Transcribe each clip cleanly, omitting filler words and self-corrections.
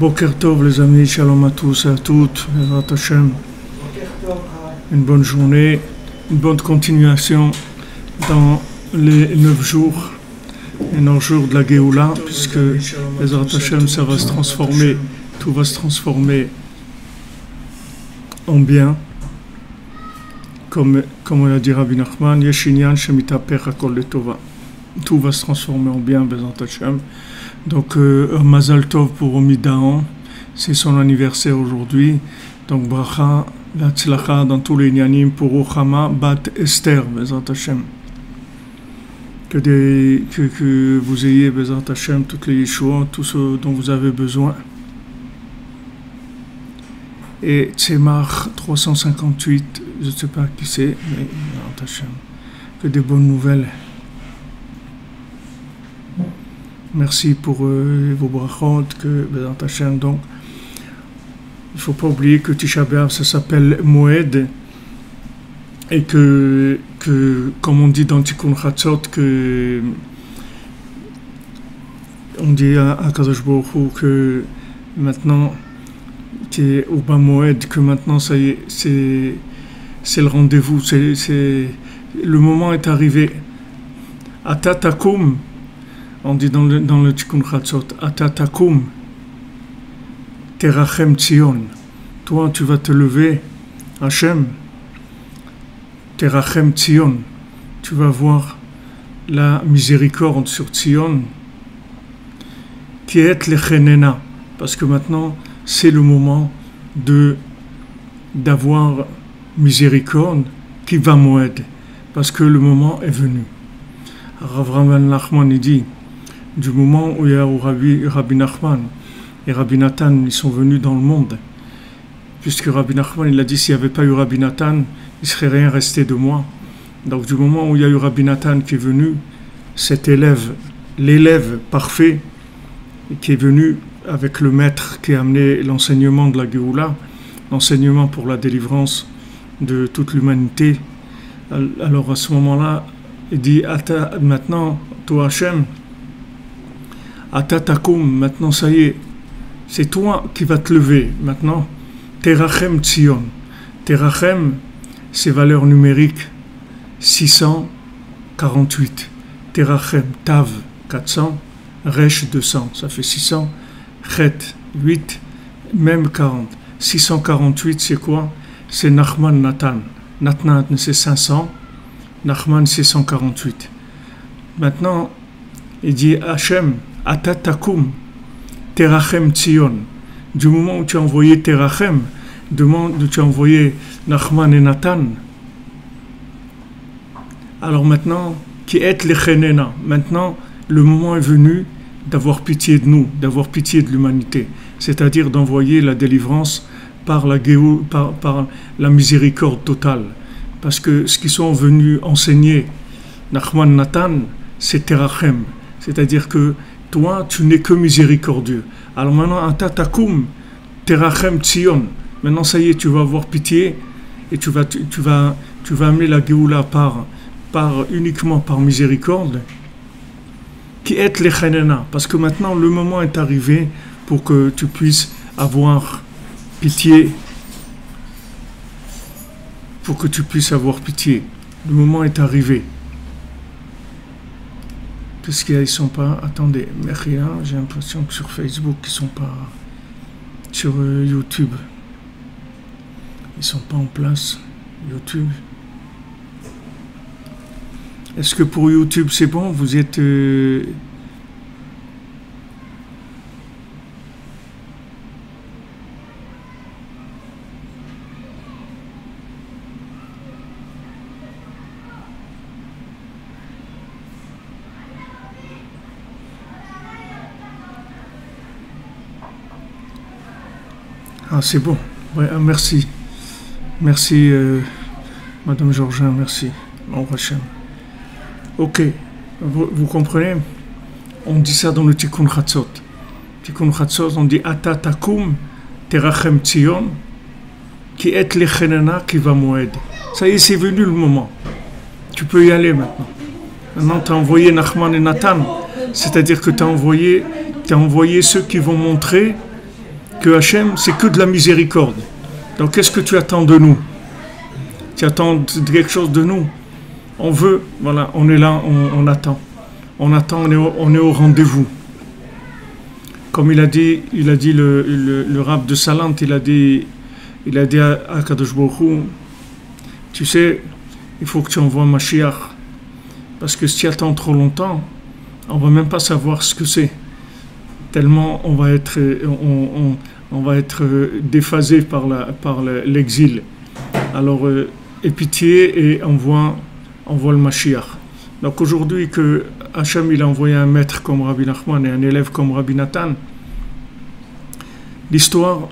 Boker Tov les amis, shalom à tous et à toutes, Bezrat Hashem. Une bonne journée, une bonne continuation dans les 9 jours, les 9 jours de la Géoula, puisque Bezrat Hashem, ça va se transformer, tout va se transformer en bien. Comme on a dit Rabbi Nachman, Yeshinyan Shemitaper Hakol Letova. Tout va se transformer en bien, Bezrat Hashem. Donc, Mazal Tov pour Omidaon, c'est son anniversaire aujourd'hui. Donc, Bracha, la Tzlacha dans tous les Nyanim pour Ochama, Bat Esther, Bezrat Hashem. Que vous ayez, Bezrat Hashem, toutes les Yeshua, tout ce dont vous avez besoin. Et Tzemach 358, je ne sais pas qui c'est, mais Bezrat Hashem. Que des bonnes nouvelles. Merci pour vos brachot, que Bezrat Hashem, donc il ne faut pas oublier que Tisha B'Av ça s'appelle Moed et que comme on dit dans Tikkun Chatzot que on dit à Kadosh Baruch Hu que maintenant qui est au bas Moed, que maintenant ça y est, c'est le rendez-vous, c'est le moment est arrivé. Atatakum, on dit dans le Tikkun Chatzot, Atatakum, Terachem Tzion. Toi, tu vas te lever, Hachem, Terachem Tzion. Tu vas voir la miséricorde sur Tzion, qui est l'Echenena. Parce que maintenant, c'est le moment d'avoir miséricorde qui va moed. Parce que le moment est venu. Rav Nachman dit, du moment où il y a Rabbi Nachman et Rabbi Nathan, ils sont venus dans le monde, puisque Rabbi Nachman, il a dit, s'il n'y avait pas eu Rabbi Nathan, il ne serait rien resté de moi. Donc du moment où il y a eu Rabbi Nathan qui est venu, cet élève, l'élève parfait, qui est venu avec le maître qui a amené l'enseignement de la Géoula, l'enseignement pour la délivrance de toute l'humanité, alors à ce moment-là, il dit, maintenant, toi Hachem, Atatakum, maintenant ça y est, c'est toi qui vas te lever. Maintenant, Terachem Tzion. Terachem, c'est valeur numérique 648. Terachem, Tav 400, Resh 200, ça fait 600, Chet 8, même 40. 648, c'est quoi? C'est Nachman Nathan. Nathan, c'est 500, Nachman, c'est 148. Maintenant, il dit Hachem, Atatakum, Terachem Tzion. Du moment où tu as envoyé Terachem, du moment où tu as envoyé Nachman et Nathan, alors maintenant, qui est l'Echenena, maintenant, le moment est venu d'avoir pitié de nous, d'avoir pitié de l'humanité, c'est-à-dire d'envoyer la délivrance par la miséricorde totale. Parce que ce qu'ils sont venus enseigner, Nachman Nathan, c'est Terachem, c'est-à-dire que toi, tu n'es que miséricordieux. Alors maintenant, Atatakum, Terachem Tzion. Maintenant, ça y est, tu vas avoir pitié et tu vas amener la Géoula uniquement par miséricorde, qui est l'Echenena. Parce que maintenant, le moment est arrivé pour que tu puisses avoir pitié. Pour que tu puisses avoir pitié. Le moment est arrivé. Parce qu'ils ne sont pas... Attendez, Meria, j'ai l'impression que sur Facebook, ils ne sont pas... Sur YouTube. Ils ne sont pas en place. YouTube. Est-ce que pour YouTube, c'est bon? Vous êtes... Ah, c'est bon. Ouais, merci. Merci, Madame Georgin, merci. Mon Hachem. Ok. Vous comprenez? On dit ça dans le Tikkun Chatzot. Tikkun Chatzot, on dit Atatakum, Terachem Tzion, qui est l'Echenena qui va moed. Ça y est, c'est venu le moment. Tu peux y aller maintenant. Maintenant, tu as envoyé Nachman et Nathan. C'est-à-dire que tu as envoyé ceux qui vont montrer que Hachem, c'est que de la miséricorde. Donc qu'est-ce que tu attends de nous? Tu attends quelque chose de nous? On veut, voilà, on est là, on attend. On attend, on est au rendez-vous. Comme il a dit le Rav de Salant, il a dit à Kadosh Baruch Hu, tu sais, il faut que tu envoies Mashiach. Parce que si tu attends trop longtemps, on ne va même pas savoir ce que c'est. Tellement on va être déphasé par l'exil. Alors, aie pitié et envoie le Mashiach. Donc aujourd'hui que Hachem il a envoyé un maître comme Rabbi Nachman et un élève comme Rabbi Nathan, l'histoire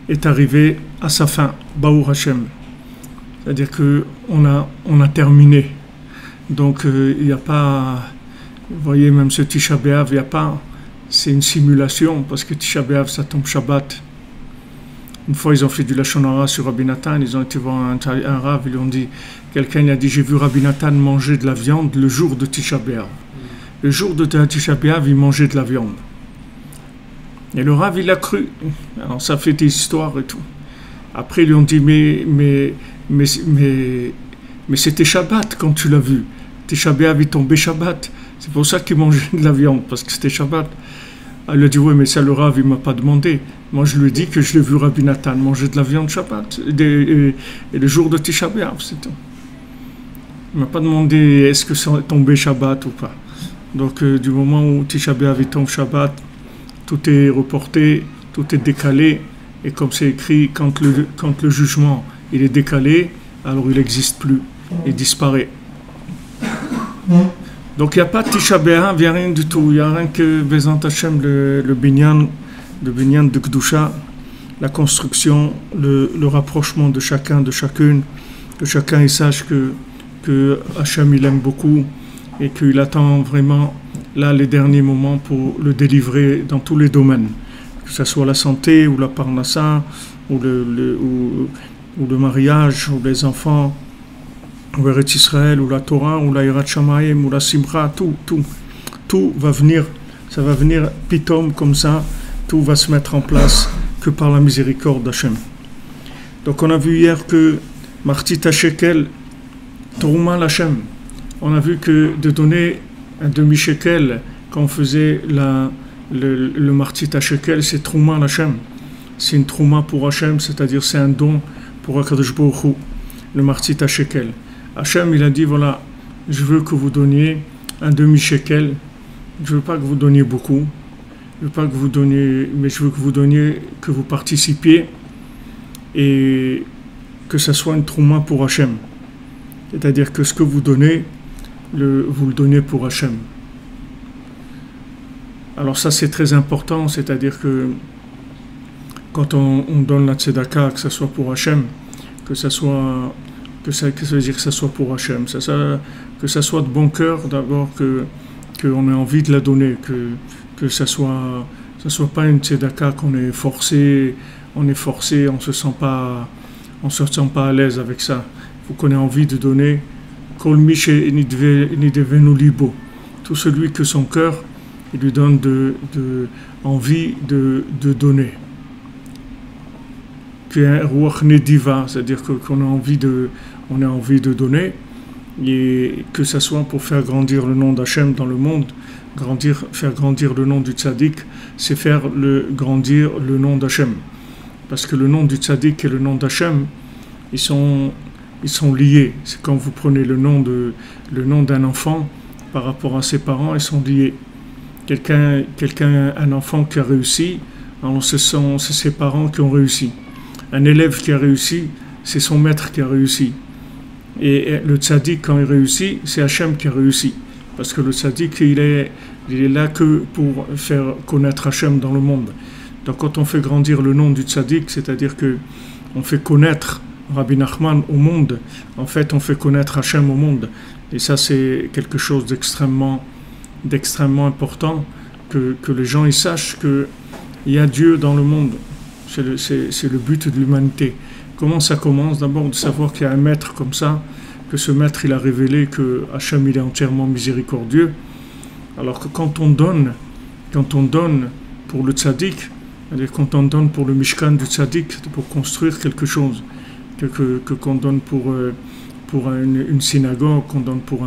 est arrivée à sa fin, Baour Hachem. C'est-à-dire qu'on a terminé. Donc il n'y a pas, vous voyez même ce Tisha B'Av, il n'y a pas, c'est une simulation parce que Tisha B'Av ça tombe Shabbat. Une fois ils ont fait du Lashon Hara sur Rabbi Nathan, ils ont été voir un Rav, ils lui ont dit, quelqu'un a dit j'ai vu Rabbi Nathan manger de la viande le jour de Tisha B'Av. Le jour de Tisha B'Av il mangeait de la viande. Et le Rav il a cru. Alors ça fait des histoires et tout. Après ils lui ont dit mais c'était Shabbat quand tu l'as vu. Tisha B'Av il tombait Shabbat. C'est pour ça qu'il mangeait de la viande, parce que c'était Shabbat. Elle a dit oui, mais ça le Rav il m'a pas demandé. Moi je lui ai dit que je l'ai vu Rabbi Nathan manger de la viande Shabbat et le jour de Tisha B'Av, c'est tout. Il m'a pas demandé est-ce que ça est tombé Shabbat ou pas. Donc du moment où Tisha B'Av tombe Shabbat, tout est reporté, tout est décalé, et comme c'est écrit, quand le jugement il est décalé, alors il n'existe plus, il disparaît. Donc il n'y a pas de Tisha B'Av, il n'y a rien du tout, il n'y a rien que Bezant Hashem, le binyan de Kedusha, la construction, le rapprochement de chacun, de chacune, que chacun il sache que Hashem il aime beaucoup et qu'il attend vraiment là les derniers moments pour le délivrer dans tous les domaines, que ce soit la santé ou la parnassa ou le mariage ou les enfants ou Eretz Israël ou la Torah ou la Yirat Shamayim ou la Simcha, tout va venir, ça va venir pitom comme ça, tout va se mettre en place que par la miséricorde d'Hachem. Donc on a vu hier que Martit HaShekel Trouma l'Hachem. On a vu que de donner un demi-shekel quand on faisait le Martit HaShekel, c'est Trouma l'Hachem. C'est une Trouma pour Hachem, c'est-à-dire c'est un don pour Akadosh Baruch Hu, le Martit HaShekel. Hachem, il a dit, voilà, je veux que vous donniez un demi-shekel. Je ne veux pas que vous donniez beaucoup. Je ne veux pas que vous donniez, mais je veux que vous donniez, que vous participiez et que ce soit une trouma pour Hachem. C'est-à-dire que ce que vous donnez, vous le donnez pour Hachem. Alors ça, c'est très important, c'est-à-dire que quand on donne la tzedaka, que ce soit pour Hachem, que ça veut dire que ça soit pour Hachem, que ça soit de bon cœur d'abord, qu'on ait envie de la donner, que ça soit pas une tzedaka qu'on est forcé, on se sent pas à l'aise avec ça. Il faut qu'on ait envie de donner. Kol mishe nidevenu libo, tout celui que son cœur il lui donne envie de donner. Puis un ruach nediva, c'est-à-dire qu'on a envie de donner, et que ça soit pour faire grandir le nom d'Hachem dans le monde, faire grandir le nom du tzaddik, c'est faire grandir le nom d'Hachem. Parce que le nom du tzaddik et le nom d'Hachem, ils sont liés. C'est quand vous prenez le nom d'un enfant par rapport à ses parents, ils sont liés. Un enfant qui a réussi, alors c'est ses parents qui ont réussi. Un élève qui a réussi, c'est son maître qui a réussi. Et le tzaddik, quand il réussit, c'est Hachem qui a réussi. Parce que le tzaddik, il est là que pour faire connaître Hachem dans le monde. Donc quand on fait grandir le nom du tzaddik, c'est-à-dire qu'on fait connaître Rabbi Nachman au monde, en fait on fait connaître Hachem au monde. Et ça c'est quelque chose d'extrêmement important, que les gens ils sachent qu'il y a Dieu dans le monde. C'est le but de l'humanité. Comment ça commence? D'abord de savoir qu'il y a un maître comme ça, que ce maître il a révélé que Hachem il est entièrement miséricordieux. Alors que quand on donne pour le tzaddik, C'est-à-dire quand on donne pour le Mishkan du Tzaddik, pour construire quelque chose, qu'on donne pour une synagogue, qu'on donne pour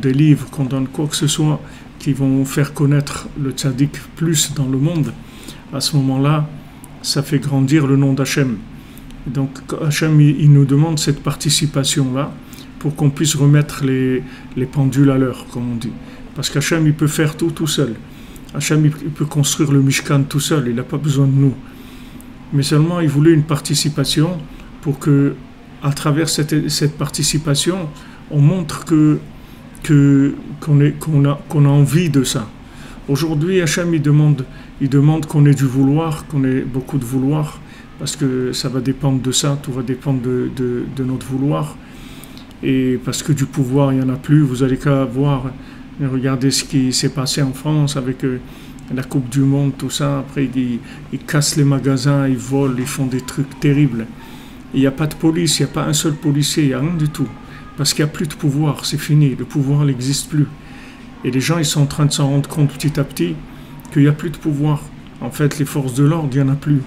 des livres, qu'on donne quoi que ce soit qui vont faire connaître le Tzaddik plus dans le monde, à ce moment-là, ça fait grandir le nom d'Hachem. Donc Hachem, il nous demande cette participation-là pour qu'on puisse remettre les pendules à l'heure, comme on dit. Parce qu'Hachem, il peut faire tout seul. Hachem, il peut construire le Mishkan tout seul, il n'a pas besoin de nous. Mais seulement, il voulait une participation pour que, à travers cette participation, on montre qu'on a envie de ça. Aujourd'hui, Hachem, il demande qu'on ait du vouloir, qu'on ait beaucoup de vouloir, parce que ça va dépendre de ça, tout va dépendre de notre vouloir. Et parce que du pouvoir, il n'y en a plus, vous allez qu'à voir, regardez ce qui s'est passé en France avec la Coupe du Monde, tout ça. Après, ils cassent les magasins, ils volent, ils font des trucs terribles. Il n'y a pas de police, il n'y a pas un seul policier, il n'y a rien du tout. Parce qu'il n'y a plus de pouvoir, c'est fini, le pouvoir n'existe plus. Et les gens, ils sont en train de s'en rendre compte petit à petit qu'il n'y a plus de pouvoir. En fait, les forces de l'ordre, il n'y en a plus.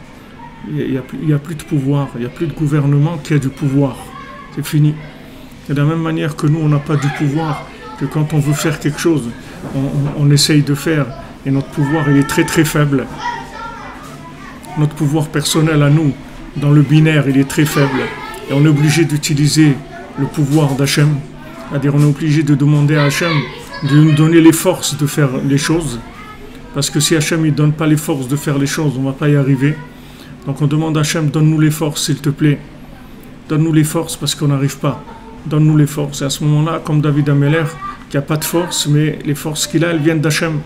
Il n'y a plus de pouvoir, il n'y a plus de gouvernement qui a du pouvoir. C'est fini. Et de la même manière que nous, on n'a pas du pouvoir, que quand on veut faire quelque chose, on essaye de faire, et notre pouvoir, il est très très faible. Notre pouvoir personnel à nous, dans le binaire, il est très faible. Et on est obligé d'utiliser le pouvoir d'Hachem. C'est-à-dire, on est obligé de demander à Hachem de nous donner les forces de faire les choses. Parce que si Hachem ne donne pas les forces de faire les choses, on ne va pas y arriver. Donc on demande à Hachem, donne-nous les forces, s'il te plaît. Donne-nous les forces parce qu'on n'arrive pas. Donne-nous les forces. Et à ce moment-là, comme David Ameller, qui n'a pas de force, mais les forces qu'il a, elles viennent d'Hachem.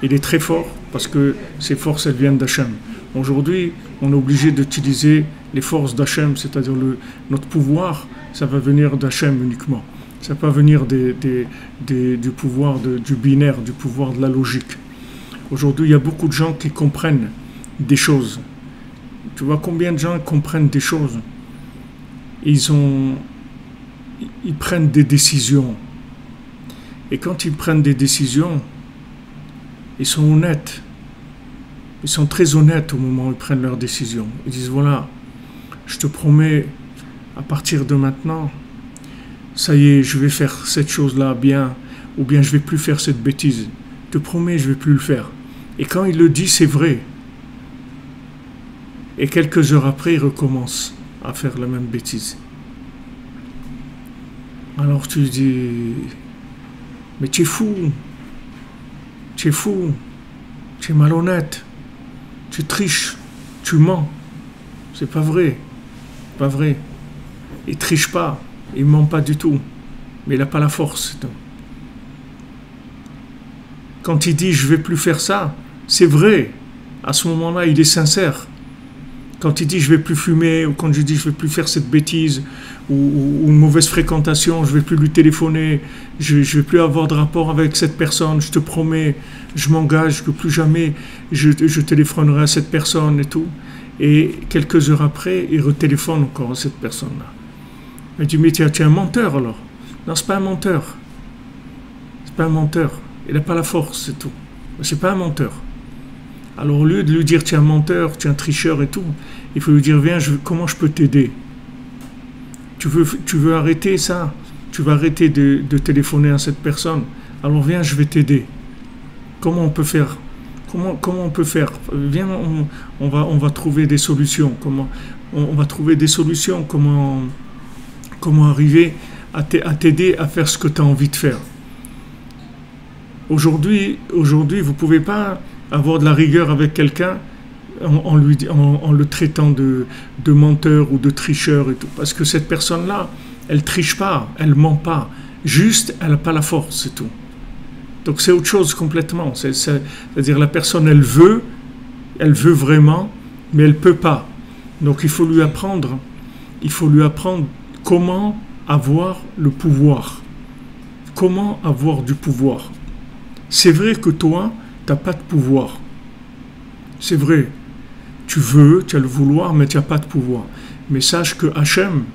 Il est très fort parce que ces forces, elles viennent d'Hachem. Aujourd'hui, on est obligé d'utiliser les forces d'Hachem, c'est-à-dire notre pouvoir, ça va venir d'Hachem uniquement. Ça ne va pas venir du pouvoir du binaire, du pouvoir de la logique. Aujourd'hui, il y a beaucoup de gens qui comprennent des choses. Tu vois combien de gens comprennent des choses? Ils prennent des décisions. Et quand ils prennent des décisions, ils sont honnêtes. Ils sont très honnêtes au moment où ils prennent leurs décisions. Ils disent, voilà, je te promets, à partir de maintenant, ça y est, je vais faire cette chose-là bien, ou bien je ne vais plus faire cette bêtise. Je te promets, je ne vais plus le faire. Et quand il le dit, c'est vrai. Et quelques heures après, il recommence à faire la même bêtise. Alors tu dis, mais tu es fou, tu es malhonnête, tu triches, tu mens. C'est pas vrai, pas vrai. Il triche pas, il ment pas du tout, mais il n'a pas la force. Quand il dit je vais plus faire ça, c'est vrai. À ce moment-là, il est sincère. Quand il dit je vais plus fumer, ou quand je dis je vais plus faire cette bêtise, ou une mauvaise fréquentation, je vais plus lui téléphoner, je vais plus avoir de rapport avec cette personne, je te promets, je m'engage que plus jamais je téléphonerai à cette personne et tout. Et quelques heures après, il retéléphone encore à cette personne-là. Il dit mais tu es un menteur alors. Non, c'est pas un menteur. C'est pas un menteur. Il n'a pas la force, c'est tout. C'est pas un menteur. Alors au lieu de lui dire tu es un menteur, tu es un tricheur et tout, il faut lui dire viens, comment je peux t'aider? Tu veux arrêter ça? Tu vas arrêter de téléphoner à cette personne. Alors viens, je vais t'aider. Comment on peut faire? Comment on peut faire? Viens, on va trouver des solutions. On va trouver des solutions. Comment arriver à t'aider à faire ce que tu as envie de faire? Aujourd'hui, vous ne pouvez pas avoir de la rigueur avec quelqu'un en le traitant de menteur ou de tricheur et tout. Parce que cette personne-là, elle triche pas, elle ment pas. Juste, elle n'a pas la force, c'est tout. Donc c'est autre chose complètement. C'est-à-dire la personne, elle veut vraiment, mais elle peut pas. Donc il faut lui apprendre comment avoir le pouvoir. Comment avoir du pouvoir. C'est vrai que toi, tu n'as pas de pouvoir. C'est vrai. Tu as le vouloir, mais tu n'as pas de pouvoir. Mais sache que Hachem,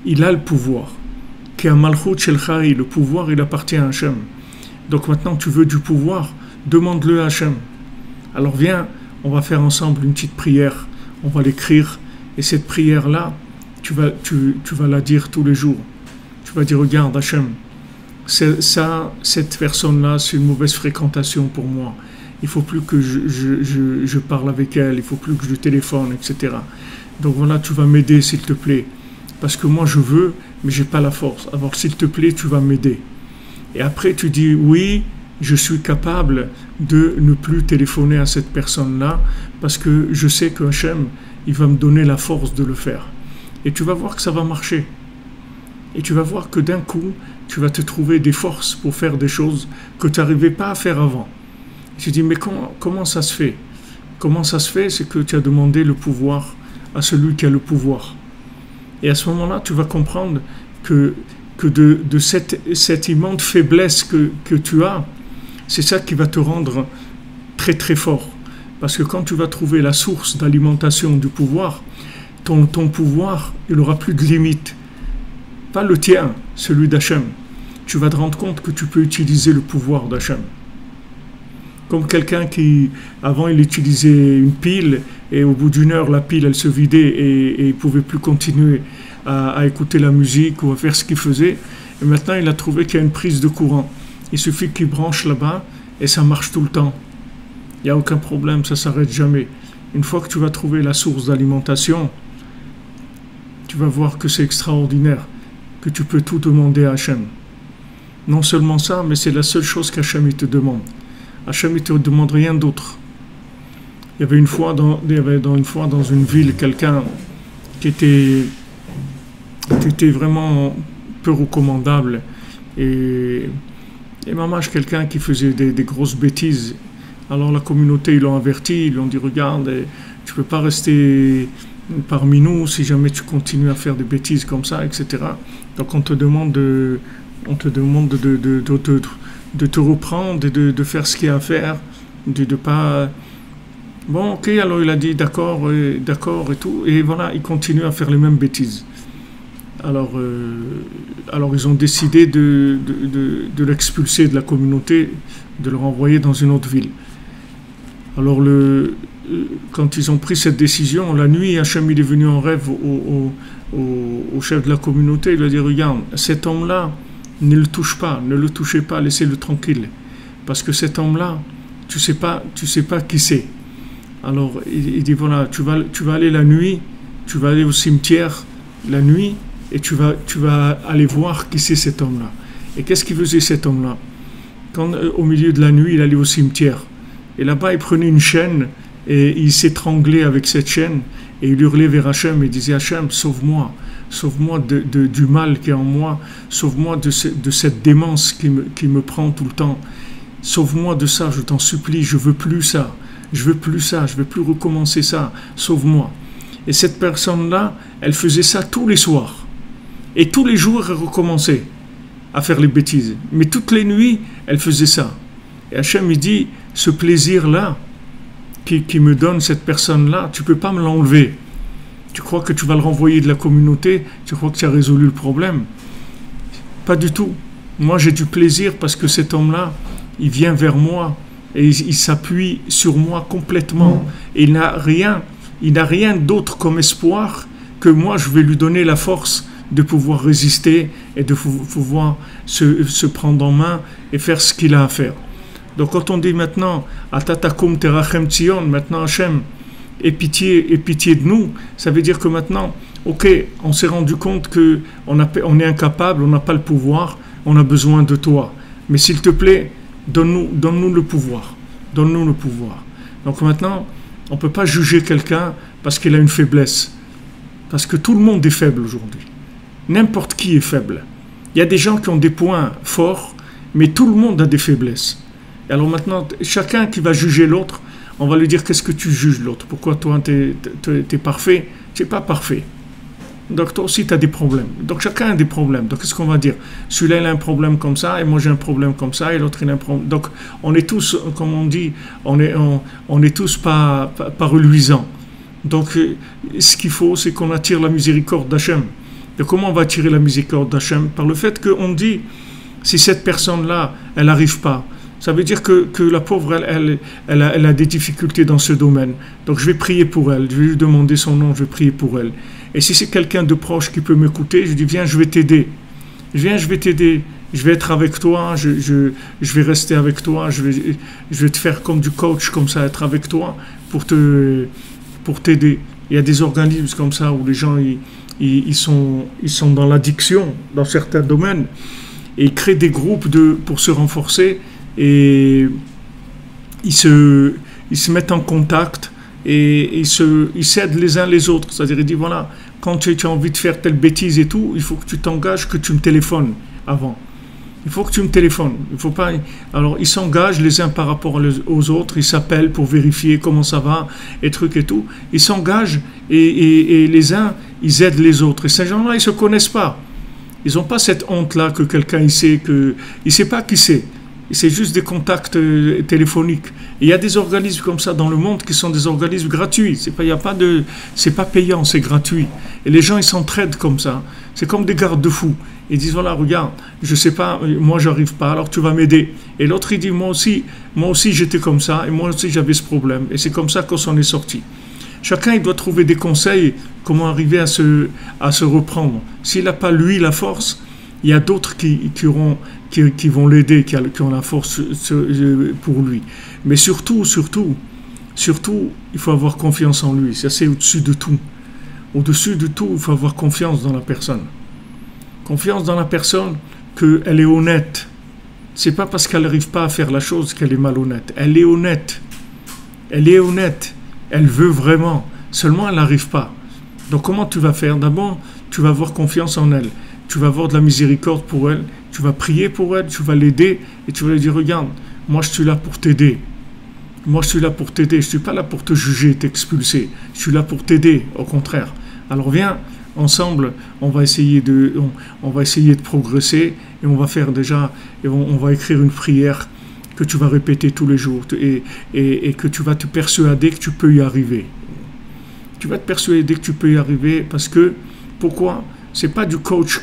il a le pouvoir. Le pouvoir, il appartient à Hachem. Donc maintenant, tu veux du pouvoir, demande-le à Hachem. Alors viens, on va faire ensemble une petite prière, on va l'écrire, et cette prière-là, tu vas la dire tous les jours. Tu vas dire, regarde Hachem, cette personne-là, c'est une mauvaise fréquentation pour moi. Il ne faut plus que je parle avec elle, il ne faut plus que je téléphone, etc. Donc voilà, tu vas m'aider s'il te plaît. Parce que moi je veux, mais je n'ai pas la force. Alors s'il te plaît, tu vas m'aider. Et après tu dis, oui, je suis capable de ne plus téléphoner à cette personne-là, parce que je sais que Hachem, il va me donner la force de le faire. Et tu vas voir que ça va marcher. Et tu vas voir que d'un coup, tu vas te trouver des forces pour faire des choses que tu n'arrivais pas à faire avant. Tu dis, mais comment ça se fait? Comment ça se fait? C'est que tu as demandé le pouvoir à celui qui a le pouvoir. Et à ce moment-là, tu vas comprendre que de cette immense faiblesse que tu as, c'est ça qui va te rendre très très fort. Parce que quand tu vas trouver la source d'alimentation du pouvoir, ton pouvoir, il n'aura plus de limite. Pas le tien, celui d'Hachem. Tu vas te rendre compte que tu peux utiliser le pouvoir d'Hachem. Comme quelqu'un qui, avant, il utilisait une pile et au bout d'une heure, la pile, elle se vidait et il ne pouvait plus continuer à écouter la musique ou à faire ce qu'il faisait. Et maintenant, il a trouvé qu'il y a une prise de courant. Il suffit qu'il branche là-bas et ça marche tout le temps. Il n'y a aucun problème, ça ne s'arrête jamais. Une fois que tu vas trouver la source d'alimentation, tu vas voir que c'est extraordinaire, que tu peux tout demander à Hachem. Non seulement ça, mais c'est la seule chose qu'Hachem te demande. Hachem ne te demande rien d'autre. Il y avait une fois dans une ville quelqu'un qui était vraiment peu recommandable et mamache quelqu'un qui faisait des grosses bêtises. Alors la communauté, ils l'ont averti, ils lui ont dit regarde, tu ne peux pas rester parmi nous si jamais tu continues à faire des bêtises comme ça, etc. Donc on te demande de te reprendre et de faire ce qu'il y a à faire, de pas... Bon, ok, alors il a dit d'accord et tout, et voilà, il continue à faire les mêmes bêtises. Alors ils ont décidé de l'expulser de la communauté, de le renvoyer dans une autre ville. Alors quand ils ont pris cette décision, la nuit, Hachem il est venu en rêve au chef de la communauté, il lui a dit regarde, cet homme-là, ne le touchez pas, laissez-le tranquille. Parce que cet homme-là, tu sais pas qui c'est. Alors, il dit, voilà, tu vas aller la nuit, tu vas aller au cimetière la nuit, et tu vas aller voir qui c'est cet homme-là. Et qu'est-ce qu'il faisait cet homme-là? Quand, au milieu de la nuit, il allait au cimetière. Et là-bas, il prenait une chaîne, et il s'étranglait avec cette chaîne, et il hurlait vers Hachem, et disait, Hachem, sauve-moi du mal qui est en moi, sauve-moi de cette démence qui me prend tout le temps, sauve-moi de ça, je t'en supplie, je veux plus ça, je veux plus recommencer ça, sauve-moi. Et cette personne-là, elle faisait ça tous les soirs, et tous les jours, elle recommençait à faire les bêtises, mais toutes les nuits, elle faisait ça. Et Hachem, il dit, ce plaisir-là, qui me donne cette personne-là, tu peux pas me l'enlever. Tu crois que tu vas le renvoyer de la communauté? Tu crois que tu as résolu le problème? Pas du tout. Moi, j'ai du plaisir parce que cet homme-là, il vient vers moi et il s'appuie sur moi complètement. Et il n'a rien d'autre comme espoir que moi, je vais lui donner la force de pouvoir résister et de pouvoir se prendre en main et faire ce qu'il a à faire. Donc, quand on dit maintenant, Atatakum terachem tzion, maintenant Hachem, et pitié de nous, ça veut dire que maintenant, ok, on s'est rendu compte qu'on est incapable, on n'a pas le pouvoir, on a besoin de toi. Mais s'il te plaît, donne-nous le pouvoir. Donne-nous le pouvoir. Donc maintenant, on ne peut pas juger quelqu'un parce qu'il a une faiblesse. Parce que tout le monde est faible aujourd'hui. N'importe qui est faible. Il y a des gens qui ont des points forts, mais tout le monde a des faiblesses. Et alors maintenant, chacun qui va juger l'autre, on va lui dire qu'est-ce que tu juges l'autre? Pourquoi toi t'es parfait? Tu n'es pas parfait. Donc toi aussi tu as des problèmes. Donc chacun a des problèmes. Donc qu'est-ce qu'on va dire? Celui-là il a un problème comme ça, et moi j'ai un problème comme ça, et l'autre il a un problème. Donc on est tous, comme on dit, on est tous pas reluisants. Donc ce qu'il faut, c'est qu'on attire la miséricorde d'Hachem. Et comment on va attirer la miséricorde d'Hachem? Par le fait qu'on dit, si cette personne-là, elle n'arrive pas, Ça veut dire que la pauvre, elle a des difficultés dans ce domaine. Donc je vais prier pour elle, je vais lui demander son nom, je vais prier pour elle. Et si c'est quelqu'un de proche qui peut m'écouter, je dis viens, je vais t'aider. Viens, je vais t'aider. Je vais être avec toi, je vais rester avec toi, je vais te faire comme du coach, comme ça, être avec toi pour t'aider. Il y a des organismes comme ça où les gens ils sont dans l'addiction dans certains domaines et ils créent des groupes pour se renforcer et ils se mettent en contact et ils s'aident les uns les autres. C'est-à-dire ils disent voilà, quand tu as envie de faire telle bêtise et tout, il faut que tu t'engages, que tu me téléphones avant. Il faut que tu me téléphones. Il faut pas. Alors, ils s'engagent les uns par rapport aux autres. Ils s'appellent pour vérifier comment ça va, et trucs et tout. Ils s'engagent et les uns, ils aident les autres. Et ces gens-là, ils se connaissent pas. Ils n'ont pas cette honte-là que quelqu'un il sait pas qui c'est. C'est juste des contacts téléphoniques. Et il y a des organismes comme ça dans le monde qui sont des organismes gratuits. C'est pas payant, c'est gratuit. Et les gens, ils s'entraident comme ça. C'est comme des garde-fous. Ils disent voilà, regarde, je sais pas, moi j'arrive pas, alors tu vas m'aider. Et l'autre il dit moi aussi j'étais comme ça et moi aussi j'avais ce problème. Et c'est comme ça qu'on s'en est sorti. Chacun il doit trouver des conseils comment arriver à se reprendre. S'il n'a pas lui la force, il y a d'autres qui vont l'aider, qui ont la force pour lui. Mais surtout, il faut avoir confiance en lui. Ça c'est au-dessus de tout. Au-dessus de tout, il faut avoir confiance dans la personne. Confiance dans la personne qu'elle est honnête. C'est pas parce qu'elle n'arrive pas à faire la chose qu'elle est malhonnête. Elle est honnête. Elle est honnête. Elle veut vraiment. Seulement, elle n'arrive pas. Donc, comment tu vas faire? D'abord, tu vas avoir confiance en elle. Tu vas avoir de la miséricorde pour elle. Tu vas prier pour elle. Tu vas l'aider. Et tu vas lui dire, regarde, moi, je suis là pour t'aider. Moi, je suis là pour t'aider. Je ne suis pas là pour te juger, t'expulser. Je suis là pour t'aider, au contraire. Alors, viens. Ensemble, on va essayer de progresser et on va faire déjà, et on va écrire une prière que tu vas répéter tous les jours et que tu vas te persuader que tu peux y arriver. Tu vas te persuader que tu peux y arriver parce que, pourquoi ? C'est pas du coach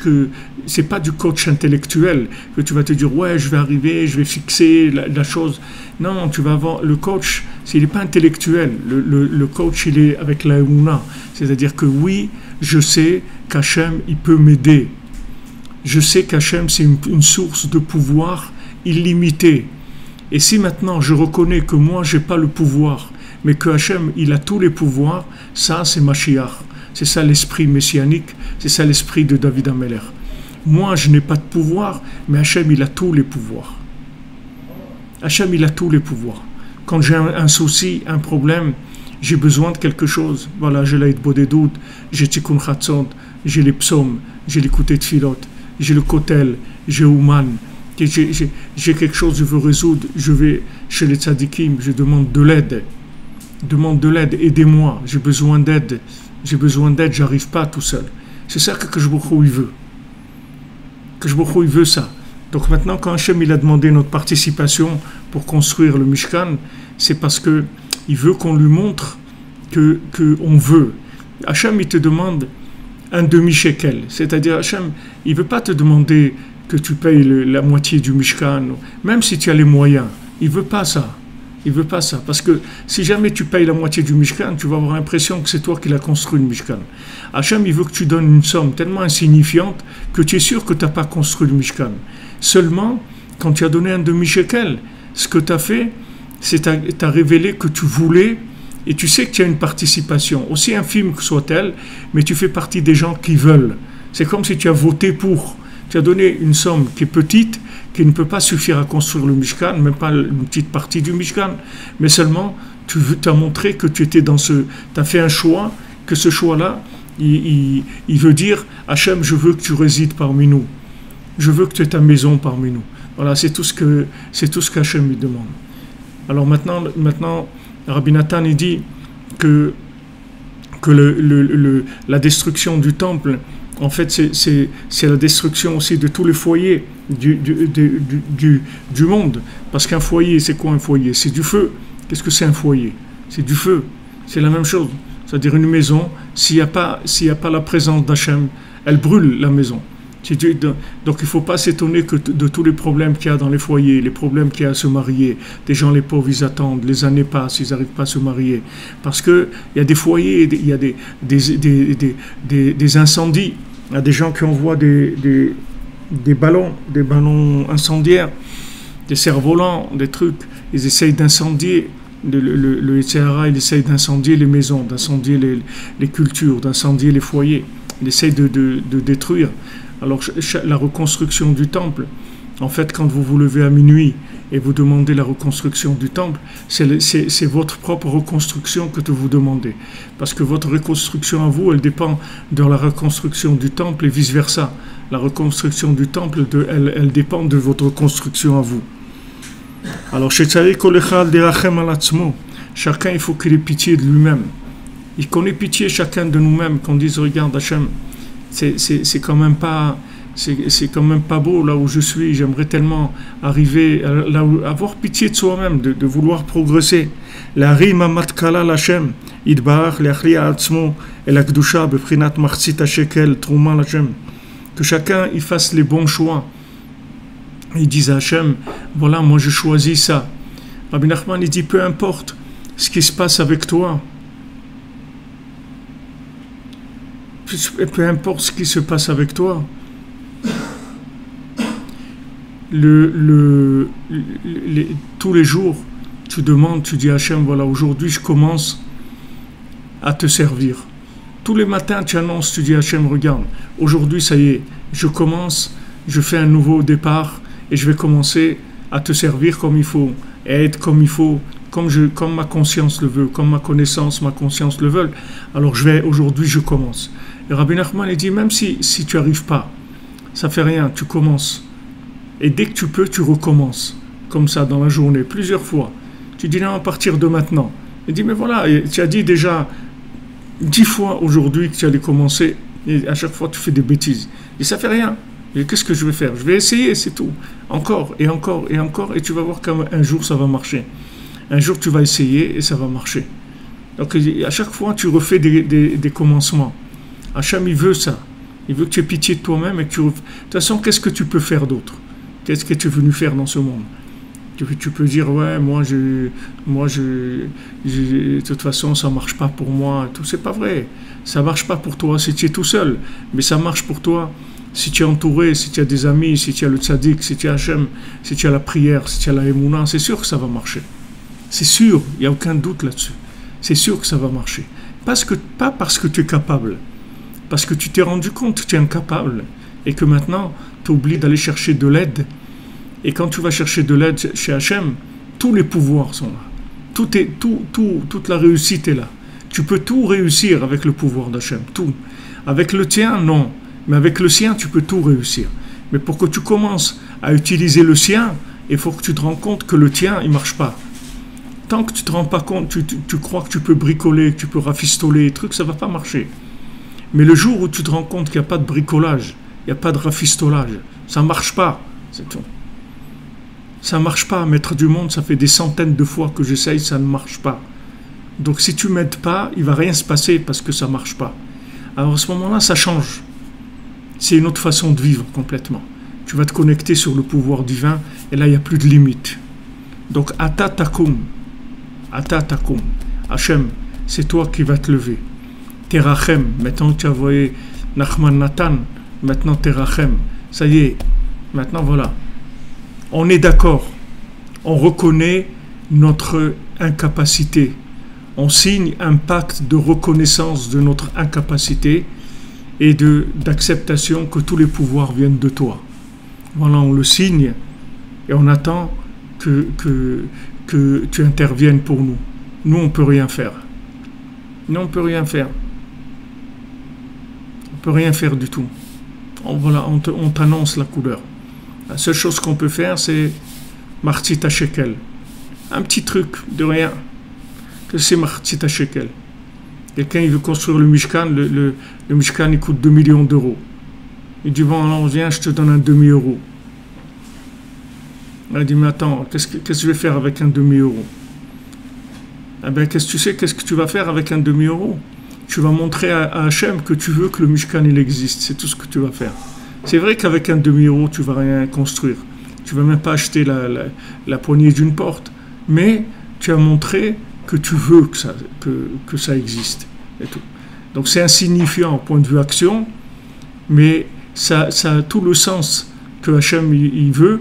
intellectuel que tu vas te dire ouais je vais arriver, je vais fixer la chose. Non, tu vas avoir le coach, il n'est pas intellectuel. Le coach il est avec la Emunah, c'est-à-dire que oui, je sais qu'Hachem il peut m'aider. Je sais qu'Hachem c'est une source de pouvoir illimitée. Et si maintenant je reconnais que moi j'ai pas le pouvoir, mais que Hachem il a tous les pouvoirs, ça c'est Mashiach. C'est ça l'esprit messianique, c'est ça l'esprit de David Ameller. Moi, je n'ai pas de pouvoir, mais Hachem, il a tous les pouvoirs. Hachem, il a tous les pouvoirs. Quand j'ai un souci, un problème, j'ai besoin de quelque chose. Voilà, j'ai l'Aïd Bodedout, j'ai Tikkun Chatzot, j'ai les psaumes, j'ai l'écouté de Filot, j'ai le Kotel, j'ai Ouman, j'ai quelque chose, je veux résoudre, je vais chez les tzadikim, je demande de l'aide. Demande de l'aide, aidez-moi, j'ai besoin d'aide. J'ai besoin d'aide, j'arrive pas tout seul. C'est ça que Kajbourou il veut. Kajbourou il veut ça. Donc maintenant, quand Hachem il a demandé notre participation pour construire le Mishkan, c'est parce que il veut qu'on lui montre que on veut. Hachem il te demande un demi-shekel. C'est-à-dire Hachem, il veut pas te demander que tu payes la moitié du Mishkan, même si tu as les moyens. Il veut pas ça. Il veut pas ça, parce que si jamais tu payes la moitié du Mishkan, tu vas avoir l'impression que c'est toi qui l'as construit le Mishkan. Hachem, il veut que tu donnes une somme tellement insignifiante que tu es sûr que tu n'as pas construit le Mishkan. Seulement, quand tu as donné un demi-shekel, ce que tu as fait, c'est que tu as révélé que tu voulais, et tu sais que tu as une participation, aussi infime que soit-elle, mais tu fais partie des gens qui veulent. C'est comme si tu as voté pour. Tu as donné une somme qui est petite, qui ne peut pas suffire à construire le Mishkan, même pas une petite partie du Mishkan, mais seulement tu as montré que tu étais tu as fait un choix, que ce choix-là, il veut dire Hachem, je veux que tu résides parmi nous. Je veux que tu aies ta maison parmi nous. Voilà, c'est tout ce qu'Hachem lui demande. Alors maintenant Rabbi Nathan il dit que la destruction du temple, en fait, c'est la destruction aussi de tous les foyers du monde. Parce qu'un foyer, c'est quoi un foyer? C'est du feu. Qu'est-ce que c'est un foyer? C'est du feu. C'est la même chose. C'est-à-dire une maison, s'il n'y a pas la présence d'Hachem, elle brûle la maison. Donc il ne faut pas s'étonner de tous les problèmes qu'il y a dans les foyers, les problèmes qu'il y a à se marier. Des gens, les pauvres, ils attendent, les années passent, ils n'arrivent pas à se marier. Parce qu'il y a des foyers, il y a des incendies. Il y a des gens qui envoient des ballons incendiaires, des cerfs-volants, des trucs. Ils essayent d'incendier. Le Sahara, il essaye d'incendier les maisons, d'incendier les cultures, d'incendier les foyers. Il essaye de détruire. Alors, la reconstruction du temple, en fait, quand vous vous levez à minuit et vous demandez la reconstruction du temple, c'est votre propre reconstruction que vous demandez. Parce que votre reconstruction à vous, elle dépend de la reconstruction du temple et vice-versa. La reconstruction du temple, elle dépend de votre reconstruction à vous. Alors, chacun, il faut qu'il ait pitié de lui-même. Il connaît pitié chacun de nous-mêmes, qu'on dise, regarde Hachem, c'est quand même pas beau là où je suis. J'aimerais tellement arriver là où, avoir pitié de soi-même, de vouloir progresser. La rima matkala l'Hachem idbar l'achli atzmo et la kedusha beprinat martzit shekel trouma l'Hachem. Que chacun il fasse les bons choix. Il dit à Hachem, voilà, moi je choisis ça. Rabbi Nachman il dit, peu importe ce qui se passe avec toi, peu importe ce qui se passe avec toi, tous les jours, tu demandes, tu dis à Hachem, voilà, aujourd'hui je commence à te servir. Tous les matins, tu annonces, tu dis à Hachem, regarde, aujourd'hui, ça y est, je commence, je fais un nouveau départ et je vais commencer à te servir comme il faut, et être comme il faut, comme ma conscience le veut, comme ma connaissance, ma conscience le veulent. Alors aujourd'hui, je commence. Et Rabbi Nachman, il dit, même si tu n'y arrives pas, ça fait rien, tu commences. Et dès que tu peux, tu recommences. Comme ça, dans la journée, plusieurs fois. Tu dis, non, à partir de maintenant. Il dit, mais voilà, tu as dit déjà 10 fois aujourd'hui que tu allais commencer, et à chaque fois, tu fais des bêtises. Et ça fait rien. Et qu'est-ce que je vais faire? Je vais essayer, c'est tout. Encore, et encore, et encore, et tu vas voir qu'un jour, ça va marcher. Un jour, tu vas essayer, et ça va marcher. Donc, à chaque fois, tu refais des commencements. Hachem, il veut ça. Il veut que tu aies pitié de toi-même et que tu... De toute façon, qu'est-ce que tu peux faire d'autre? Qu'est-ce que tu es venu faire dans ce monde? Tu peux dire, ouais, de toute façon, ça ne marche pas pour moi. Tout, c'est pas vrai. Ça ne marche pas pour toi si tu es tout seul. Mais ça marche pour toi si tu es entouré, si tu as des amis, si tu as le tzaddik, si tu as Hachem, si tu as la prière, si tu as la émouna. C'est sûr que ça va marcher. C'est sûr, il n'y a aucun doute là-dessus. C'est sûr que ça va marcher. Pas parce que tu es capable. Parce que tu t'es rendu compte que tu es incapable et que maintenant, tu oublies d'aller chercher de l'aide. Et quand tu vas chercher de l'aide chez Hachem, tous les pouvoirs sont là. Toute la réussite est là. Tu peux tout réussir avec le pouvoir d'Hachem, tout. Avec le tien, non. Mais avec le sien, tu peux tout réussir. Mais pour que tu commences à utiliser le sien, il faut que tu te rends compte que le tien, il ne marche pas. Tant que tu ne te rends pas compte, tu crois que tu peux bricoler, que tu peux rafistoler, des trucs, ça ne va pas marcher. Mais le jour où tu te rends compte qu'il n'y a pas de bricolage, il n'y a pas de rafistolage, ça ne marche pas, c'est tout. Ça ne marche pas, maître du monde, ça fait des centaines de fois que j'essaye, ça ne marche pas. Donc si tu ne m'aides pas, il ne va rien se passer parce que ça ne marche pas. Alors à ce moment-là, ça change. C'est une autre façon de vivre complètement. Tu vas te connecter sur le pouvoir divin et là, il n'y a plus de limite. Donc, Ata Takum, Hachem, c'est toi qui vas te lever. Terachem, maintenant tu as envoyé Nachman Nathan, maintenant Terachem, ça y est, maintenant voilà. On est d'accord, on reconnaît notre incapacité, on signe un pacte de reconnaissance de notre incapacité et d'acceptation que tous les pouvoirs viennent de toi. Voilà, on le signe et on attend que tu interviennes pour nous. Nous, on ne peut rien faire. Nous, on ne peut rien faire. On ne peut rien faire du tout. On t'annonce la couleur. La seule chose qu'on peut faire, c'est Martzit Shekel. Un petit truc de rien. Que c'est Martzit Shekel. Quelqu'un il veut construire le Mishkan, le Mishkan il coûte 2 millions d'euros. Il dit bon, alors viens, je te donne un demi-euro. Il dit mais attends, qu'est-ce que je vais faire avec un demi-euro? Eh bien, qu'est-ce que tu vas faire avec un demi-euro? Tu vas montrer à Hachem que tu veux que le Mishkan il existe. C'est tout ce que tu vas faire. C'est vrai qu'avec un demi-euro, tu ne vas rien construire. Tu ne vas même pas acheter la poignée d'une porte. Mais tu as montré que tu veux que ça existe. Et tout. Donc c'est insignifiant au point de vue action, mais ça a tout le sens que Hachem il veut,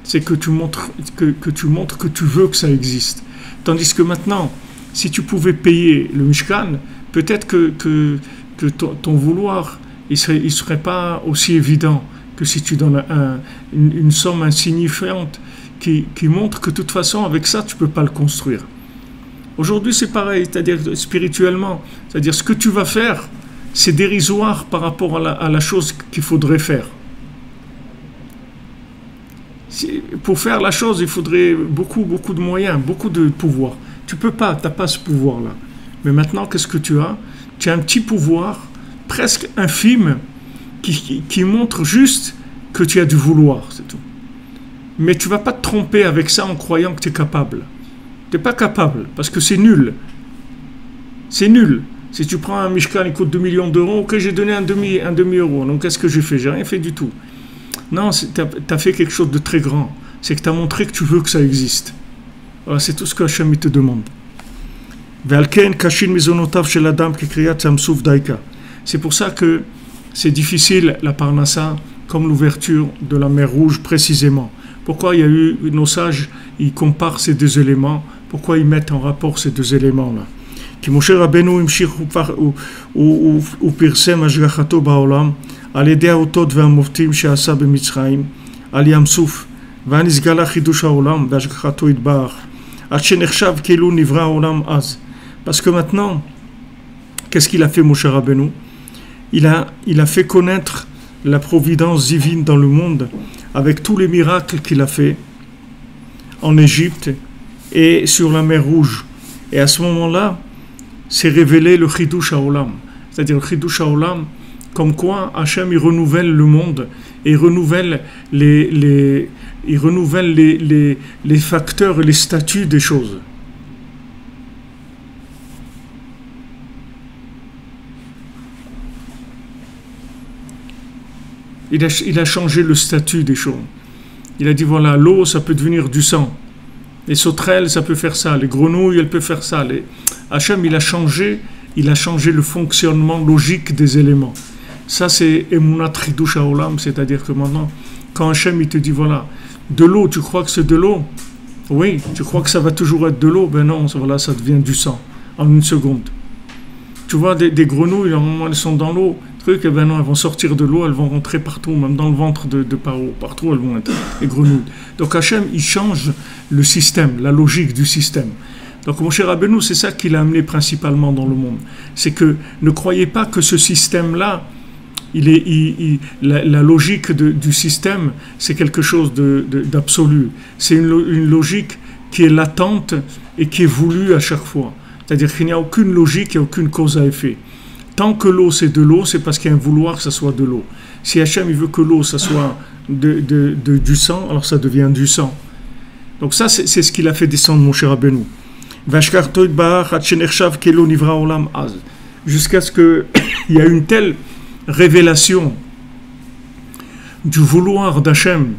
c'est que tu montres que tu veux que ça existe. Tandis que maintenant, si tu pouvais payer le Mishkan, peut-être que ton vouloir, il serait pas aussi évident que si tu donnes une somme insignifiante qui montre que de toute façon, avec ça, tu ne peux pas le construire. Aujourd'hui, c'est pareil, c'est-à-dire spirituellement, c'est-à-dire ce que tu vas faire, c'est dérisoire par rapport à la chose qu'il faudrait faire. Pour faire la chose, il faudrait beaucoup de moyens, beaucoup de pouvoir. Tu peux pas, tu n'as pas ce pouvoir-là. Mais maintenant, qu'est-ce que tu as? Tu as un petit pouvoir, presque infime, qui montre juste que tu as du vouloir, c'est tout. Mais tu ne vas pas te tromper avec ça en croyant que tu es capable. Tu n'es pas capable, parce que c'est nul. C'est nul. Si tu prends un Mishkan, il coûte 2 millions d'euros, ok, j'ai donné un demi-euro. Donc qu'est-ce que j'ai fait? J'ai rien fait du tout. Non, tu as fait quelque chose de très grand. C'est que tu as montré que tu veux que ça existe. Voilà, c'est tout ce que Hachem te demande. C'est pour ça que c'est difficile la parnassa, comme l'ouverture de la mer Rouge précisément. Pourquoi il y a eu nos sages, ils comparent ces deux éléments, pourquoi ils mettent en rapport ces deux éléments-là. כי משה רבנו המשיך ופרסם השגחתו בעולם על ידי האותות והמופתים שעשה במצרים על ים סוף, ונסגלה חידוש העולם והשגחתו יתברך עד שנחשב כאילו נברא העולם אז. Parce que maintenant, qu'est-ce qu'il a fait Moshe Rabbeinu? Il a fait connaître la providence divine dans le monde avec tous les miracles qu'il a fait en Égypte et sur la mer Rouge. Et à ce moment-là, s'est révélé le Chidush HaOlam. C'est-à-dire le Chidush HaOlam, comme quoi Hachem il renouvelle le monde et il renouvelle les facteurs et les statuts des choses. Il a changé le statut des choses. Il a dit voilà, l'eau ça peut devenir du sang. Les sauterelles, ça peut faire ça. Les grenouilles, elles peuvent faire ça. Hachem, il a changé le fonctionnement logique des éléments. Ça, c'est Emunat Chidush HaOlam, c'est-à-dire que maintenant, quand Hachem, il te dit, voilà, de l'eau, tu crois que c'est de l'eau? Oui, tu crois que ça va toujours être de l'eau? Ben non, voilà, ça devient du sang, en une seconde. Tu vois, des grenouilles, normalement, elles sont dans l'eau. Et ben non, elles vont sortir de l'eau, elles vont rentrer partout, même dans le ventre de Paro, partout elles vont être, les grenouilles. Donc Hachem, il change le système, la logique du système. Donc mon cher Rabbeinu, c'est ça qu'il a amené principalement dans le monde. C'est que ne croyez pas que ce système-là, la logique du système, c'est quelque chose d'absolu. C'est une logique qui est latente et qui est voulue à chaque fois. C'est-à-dire qu'il n'y a aucune logique et aucune cause à effet. Tant que l'eau c'est de l'eau, c'est parce qu'il y a un vouloir que ça soit de l'eau. Si Hachem il veut que l'eau ça soit du sang, alors ça devient du sang. Donc ça c'est ce qu'il a fait descendre Moshe Rabbeinu. Jusqu'à ce qu'il y ait une telle révélation du vouloir d'Hachem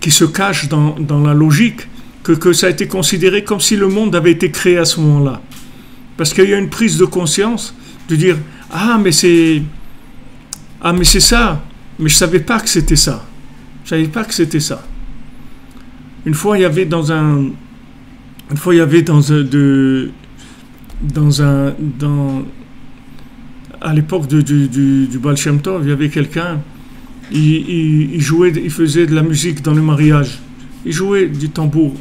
qui se cache dans la logique que ça a été considéré comme si le monde avait été créé à ce moment-là. Parce qu'il y a une prise de conscience de dire ah mais c'est ça, mais je savais pas que c'était ça. Je savais pas que c'était ça. Une fois il y avait à l'époque du Baal Shem Tov, il y avait quelqu'un, il jouait, il faisait de la musique dans le mariage. Il jouait du tambour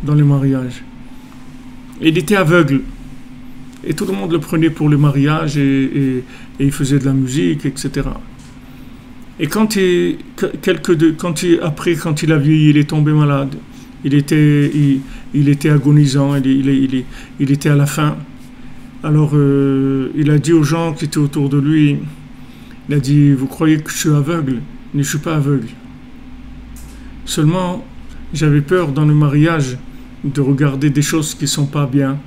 dans le mariage. Et il était aveugle. Et tout le monde le prenait pour le mariage et il faisait de la musique, etc. Et quand il a vieilli, il est tombé malade. Il était agonisant, il était à la fin. Alors il a dit aux gens qui étaient autour de lui, il a dit, vous croyez que je suis aveugle? Mais je ne suis pas aveugle. Seulement, j'avais peur dans le mariage de regarder des choses qui ne sont pas bien.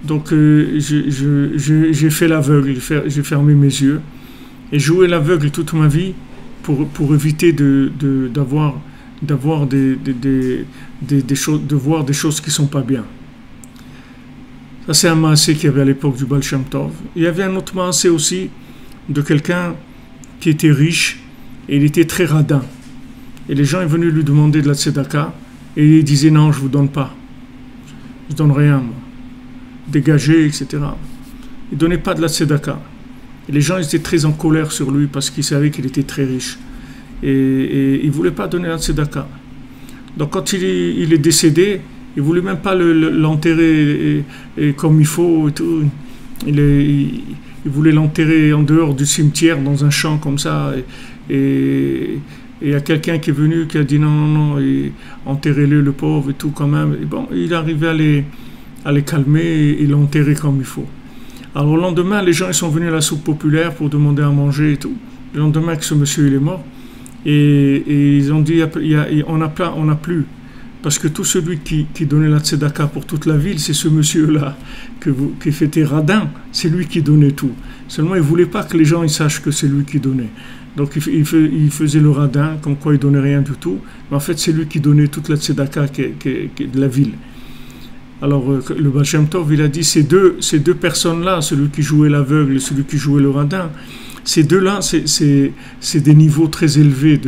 Donc j'ai fait l'aveugle, j'ai fermé mes yeux et joué l'aveugle toute ma vie pour éviter d'avoir des choses, de voir des choses qui ne sont pas bien. Ça, c'est un maasé qu'il y avait à l'époque du Baal Shem Tov. Il y avait un autre maasé aussi de quelqu'un qui était riche et il était très radin. Et les gens sont venus lui demander de la tzedaka et il disait non, je ne vous donne pas. Je ne donne rien, moi. Dégagez, etc. Il ne donnait pas de la tzedaka. Et les gens étaient très en colère sur lui parce qu'ils savaient qu'il était très riche. Et il ne voulait pas donner la tzedaka. Donc quand il est décédé, il ne voulait même pas l'enterrer comme il faut et tout. Il voulait l'enterrer en dehors du cimetière, dans un champ comme ça. Et il y a quelqu'un qui est venu qui a dit non, enterrez-le, le pauvre et tout quand même. Et bon, il arrivait à les calmer et il l'a enterré comme il faut. Alors le lendemain, les gens ils sont venus à la soupe populaire pour demander à manger et tout. Le lendemain que ce monsieur il est mort. Et ils ont dit on n'a plus. Parce que tout celui qui donnait la tzedaka pour toute la ville, c'est ce monsieur-là qui fêtait radin, c'est lui qui donnait tout. Seulement, il ne voulait pas que les gens ils sachent que c'est lui qui donnait. Donc, il faisait le radin, comme quoi il ne donnait rien du tout. Mais en fait, c'est lui qui donnait toute la tzedaka de la ville. Alors, le Baal Shem Tov, il a dit, ces deux personnes-là, celui qui jouait l'aveugle et celui qui jouait le radin, ces deux-là, c'est des niveaux très élevés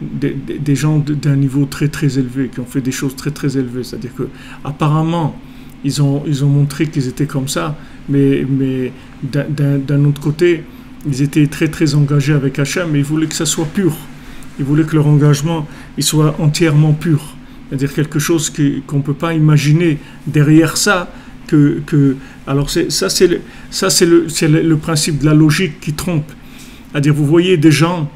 des gens d'un niveau très très élevé qui ont fait des choses très très élevées. C'est-à-dire que apparemment ils ont montré qu'ils étaient comme ça, mais d'un autre côté ils étaient très très engagés avec Hachem, mais ils voulaient que ça soit pur. Ils voulaient que leur engagement il soit entièrement pur. C'est-à-dire quelque chose qu'on ne peut pas imaginer derrière ça. Alors ça c'est le principe de la logique qui trompe. C'est-à-dire vous voyez des gens,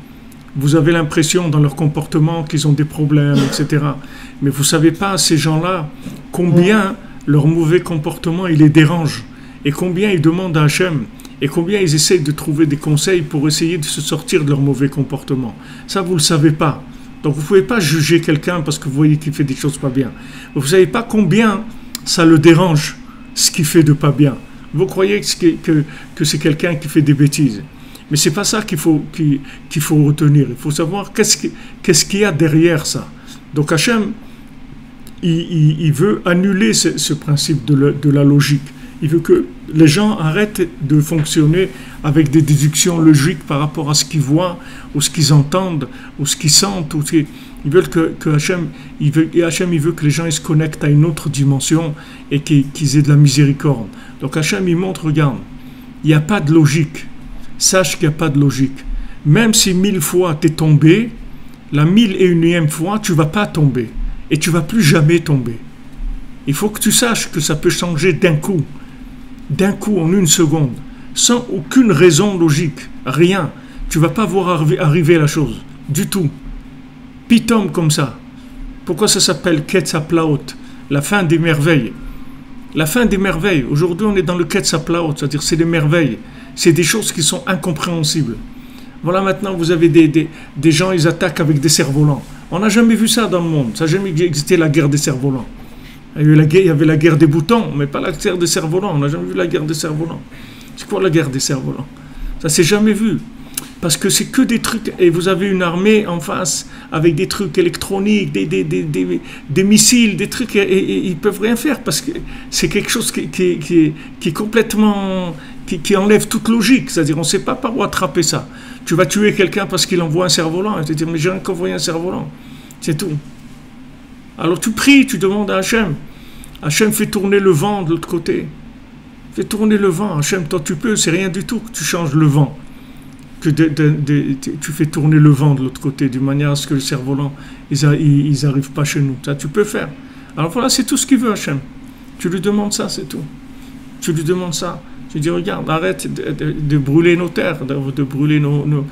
vous avez l'impression dans leur comportement qu'ils ont des problèmes, etc. Mais vous ne savez pas, ces gens-là, combien leur mauvais comportement il les dérange, et combien ils demandent à Hachem, et combien ils essayent de trouver des conseils pour essayer de se sortir de leur mauvais comportement. Ça, vous ne le savez pas. Donc vous ne pouvez pas juger quelqu'un parce que vous voyez qu'il fait des choses pas bien. Vous ne savez pas combien ça le dérange, ce qu'il fait de pas bien. Vous croyez que c'est quelqu'un qui fait des bêtises. Mais ce n'est pas ça qu'il faut retenir. Il faut savoir qu'est-ce qu'il y a derrière ça. Donc Hachem, il veut annuler ce principe de la logique. Il veut que les gens arrêtent de fonctionner avec des déductions logiques par rapport à ce qu'ils voient, ou ce qu'ils entendent, ou ce qu'ils sentent. Ils veulent que Hachem, il veut que les gens ils se connectent à une autre dimension et qu'ils aient de la miséricorde. Donc Hachem, il montre, regarde, il n'y a pas de logique. Sache qu'il n'y a pas de logique. Même si 1000 fois tu es tombé, la 1001e fois, tu ne vas pas tomber. Et tu ne vas plus jamais tomber. Il faut que tu saches que ça peut changer d'un coup, en une seconde, sans aucune raison logique, rien. Tu ne vas pas voir arriver la chose, du tout. Pitom comme ça. Pourquoi ça s'appelle Ketzaplaot, la fin des merveilles? La fin des merveilles. Aujourd'hui, on est dans le Ketzaplaot, c'est-à-dire c'est des merveilles. C'est des choses qui sont incompréhensibles. Voilà, maintenant, vous avez des gens, ils attaquent avec des cerfs-volants. On n'a jamais vu ça dans le monde. Ça n'a jamais existé, la guerre des cerfs-volants. Il y avait la guerre des boutons, mais pas la guerre des cerfs-volants. On n'a jamais vu la guerre des cerfs-volants. C'est quoi la guerre des cerfs-volants? Ça s'est jamais vu. Parce que c'est que des trucs, et vous avez une armée en face avec des trucs électroniques, des missiles, des trucs, et ils ne peuvent rien faire parce que c'est quelque chose qui est complètement, qui enlève toute logique. C'est-à-dire, on ne sait pas par où attraper ça. Tu vas tuer quelqu'un parce qu'il envoie un cerf-volant, et tu te dis, mais j'ai rien qu'envoyé un cerf-volant. C'est tout. Alors tu pries, tu demandes à Hachem. Hachem fait tourner le vent de l'autre côté. Fais tourner le vent. Hachem, toi tu peux, c'est rien du tout que tu changes le vent. Que tu fais tourner le vent de l'autre côté, d'une manière à ce que les cerfs-volants, ils n'arrivent pas chez nous. Ça, tu peux faire. Alors voilà, c'est tout ce qu'il veut, Hachem. Tu lui demandes ça, c'est tout. Tu lui demandes ça. Tu dis, regarde, arrête de brûler nos terres, de brûler tout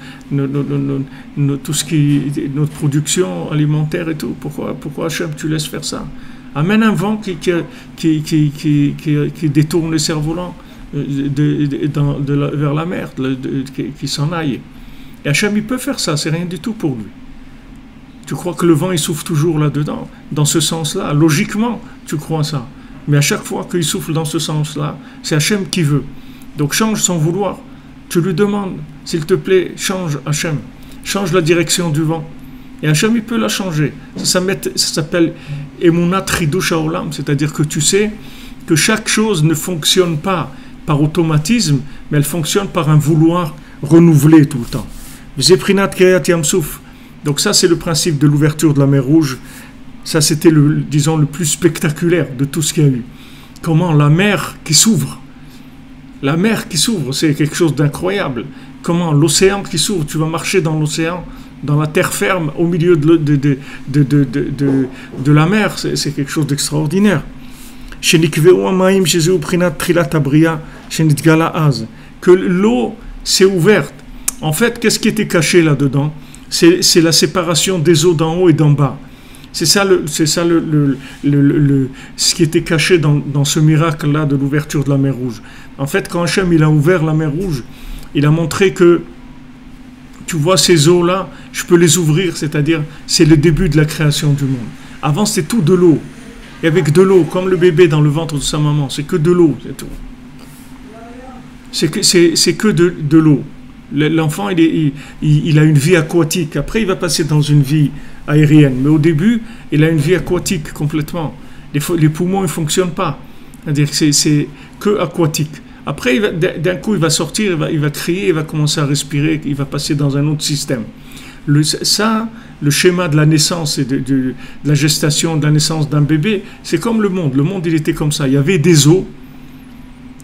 ce qui est notre production alimentaire et tout. Pourquoi Hachem, tu laisses faire ça? Amène un vent qui détourne les cerfs-volants vers la mer, qui s'en aille. Et Hachem, il peut faire ça, c'est rien du tout pour lui. Tu crois que le vent, il souffle toujours là-dedans, dans ce sens-là? Logiquement, tu crois ça. Mais à chaque fois qu'il souffle dans ce sens-là, c'est Hachem qui veut. Donc change sans vouloir. Tu lui demandes, s'il te plaît, change Hachem. change la direction du vent. Et Hachem, il peut la changer. Ça s'appelle Emunat Chidush Haolam, c'est-à-dire que tu sais que chaque chose ne fonctionne pas par automatisme, mais elle fonctionne par un vouloir renouvelé tout le temps. Zeprinat Kriyat Yamsouf. Donc ça, c'est le principe de l'ouverture de la mer Rouge. Ça, c'était disons, le plus spectaculaire de tout ce qu'il y a eu. Comment la mer qui s'ouvre. La mer qui s'ouvre, c'est quelque chose d'incroyable. Comment l'océan qui s'ouvre, tu vas marcher dans l'océan, dans la terre ferme, au milieu de la mer, c'est quelque chose d'extraordinaire. Que l'eau s'est ouverte. En fait, qu'est-ce qui était caché là-dedans? C'est la séparation des eaux d'en haut et d'en bas. C'est ça ce qui était caché dans ce miracle-là de l'ouverture de la mer Rouge. En fait, quand Hachem il a ouvert la mer Rouge, il a montré que, tu vois, ces eaux-là, je peux les ouvrir, c'est-à-dire, c'est le début de la création du monde. Avant, c'était tout de l'eau. Et avec de l'eau, comme le bébé dans le ventre de sa maman, c'est que de l'eau, c'est tout. C'est que de l'eau. L'enfant, il a une vie aquatique. Après, il va passer dans une vie aérienne. Mais au début, il a une vie aquatique complètement. Les poumons ne fonctionnent pas. C'est-à-dire que c'est que aquatique. Après, d'un coup, il va sortir, il va crier, il va commencer à respirer, il va passer dans un autre système. Le schéma de la naissance et de la gestation, de la naissance d'un bébé, c'est comme le monde. Le monde, il était comme ça. Il y avait des eaux.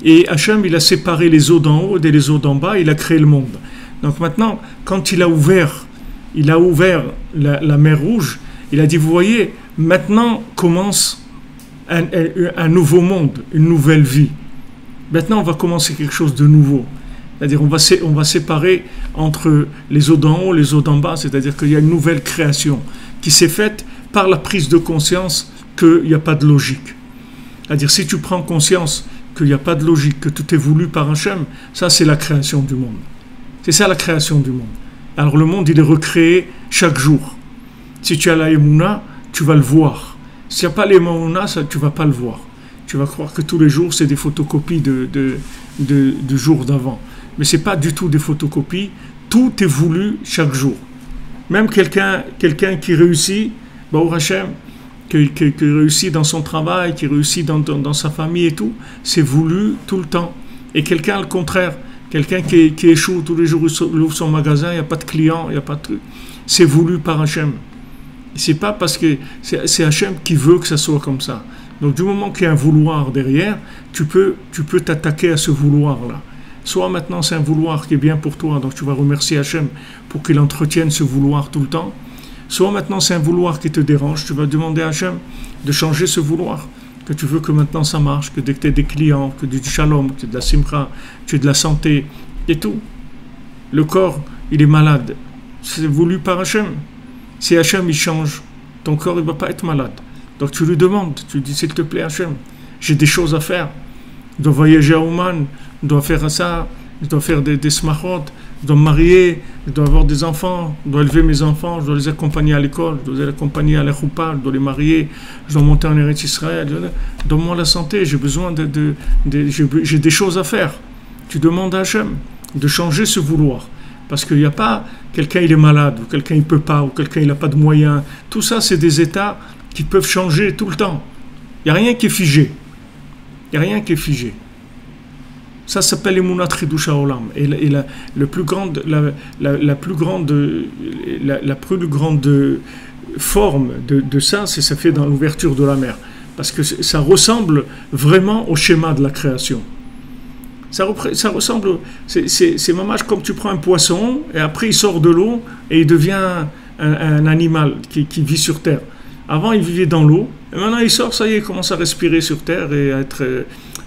Et Hachem, il a séparé les eaux d'en haut et les eaux d'en bas, il a créé le monde. Donc maintenant, quand il a ouvert la mer Rouge, il a dit, vous voyez, maintenant commence un nouveau monde, une nouvelle vie. Maintenant, on va commencer quelque chose de nouveau. C'est-à-dire, on va séparer entre les eaux d'en haut et les eaux d'en bas, c'est-à-dire qu'il y a une nouvelle création qui s'est faite par la prise de conscience qu'il n'y a pas de logique. C'est-à-dire, si tu prends conscience qu'il n'y a pas de logique, que tout est voulu par Hachem, ça c'est la création du monde. C'est ça la création du monde. Alors le monde il est recréé chaque jour. Si tu as la Emouna, tu vas le voir. S'il n'y a pas l'Emouna, tu ne vas pas le voir. Tu vas croire que tous les jours c'est des photocopies du jour d'avant. Mais ce n'est pas du tout des photocopies, tout est voulu chaque jour. Même quelqu'un qui réussit, Baruch Hachem, qui réussit dans son travail, qui réussit dans sa famille et tout, c'est voulu tout le temps. Et quelqu'un, le contraire, quelqu'un qui échoue tous les jours, il ouvre son magasin, il n'y a pas de clients, il n'y a pas de truc. C'est voulu par Hachem. C'est pas parce que c'est Hachem qui veut que ça soit comme ça. Donc du moment qu'il y a un vouloir derrière, tu peux t'attaquer à ce vouloir-là. Soit maintenant c'est un vouloir qui est bien pour toi, donc tu vas remercier Hachem pour qu'il entretienne ce vouloir tout le temps. Soit maintenant c'est un vouloir qui te dérange, tu vas demander à Hachem de changer ce vouloir, que tu veux que maintenant ça marche, que dès que tu as des clients, que du shalom, que tu as de la simcha, tu as de la santé, et tout. Le corps, il est malade. C'est voulu par Hachem. Si Hachem, il change, ton corps, il ne va pas être malade. Donc tu lui demandes, tu lui dis, s'il te plaît Hachem, j'ai des choses à faire. Je dois voyager à Oman, je dois faire ça, je dois faire des smachot, je dois me marier, je dois avoir des enfants, je dois élever mes enfants, je dois les accompagner à l'école, je dois les accompagner à la choupa, je dois les marier, je dois monter en Eretz Israël. Donne-moi la santé, j'ai besoin j'ai des choses à faire. Tu demandes à Hachem de changer ce vouloir. Parce qu'il n'y a pas quelqu'un il est malade, ou quelqu'un il ne peut pas, ou quelqu'un il n'a pas de moyens. Tout ça, c'est des états qui peuvent changer tout le temps. Il n'y a rien qui est figé. Il n'y a rien qui est figé. Ça s'appelle Emunat Chidush Haolam. Et la plus grande forme de ça, c'est ça fait dans l'ouverture de la mer. Parce que ça ressemble vraiment au schéma de la création. Ça ressemble, c'est mamash comme tu prends un poisson et après il sort de l'eau et il devient un animal qui vit sur terre. Avant il vivait dans l'eau et maintenant il sort, ça y est, il commence à respirer sur terre et à être...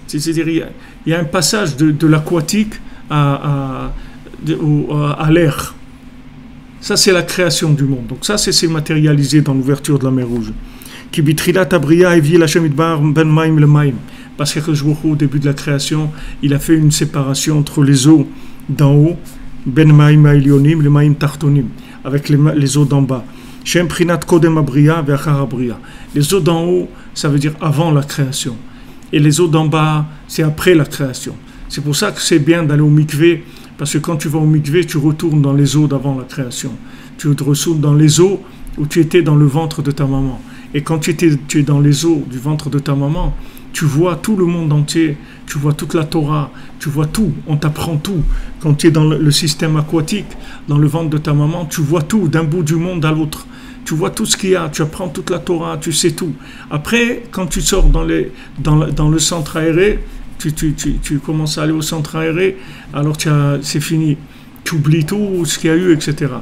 C'est-à-dire il y a un passage de l'aquatique à l'air. Ça c'est la création du monde. Donc ça c'est matérialisé dans l'ouverture de la mer Rouge. Qui bitrilat abriya evie la shemidbar ben maim le maim. Parce que au début de la création, il a fait une séparation entre les eaux d'en haut, ben maim ailionim, le maim tartonim, avec les eaux d'en bas. Shem prinat kodem abriya ve'achar abriya. Les eaux d'en haut, ça veut dire avant la création. Et les eaux d'en bas, c'est après la création. C'est pour ça que c'est bien d'aller au mikvé Parce que quand tu vas au mikvé, tu retournes dans les eaux d'avant la création. Tu retournes dans les eaux où tu étais dans le ventre de ta maman. Et quand tu es dans les eaux du ventre de ta maman, tu vois tout le monde entier, tu vois toute la Torah, tu vois tout, on t'apprend tout. Quand tu es dans le système aquatique, dans le ventre de ta maman, tu vois tout, d'un bout du monde à l'autre. Tu vois tout ce qu'il y a, tu apprends toute la Torah, tu sais tout. Après, quand tu sors dans le centre aéré, tu commences à aller au centre aéré, alors c'est fini. Tu oublies tout ce qu'il y a eu, etc.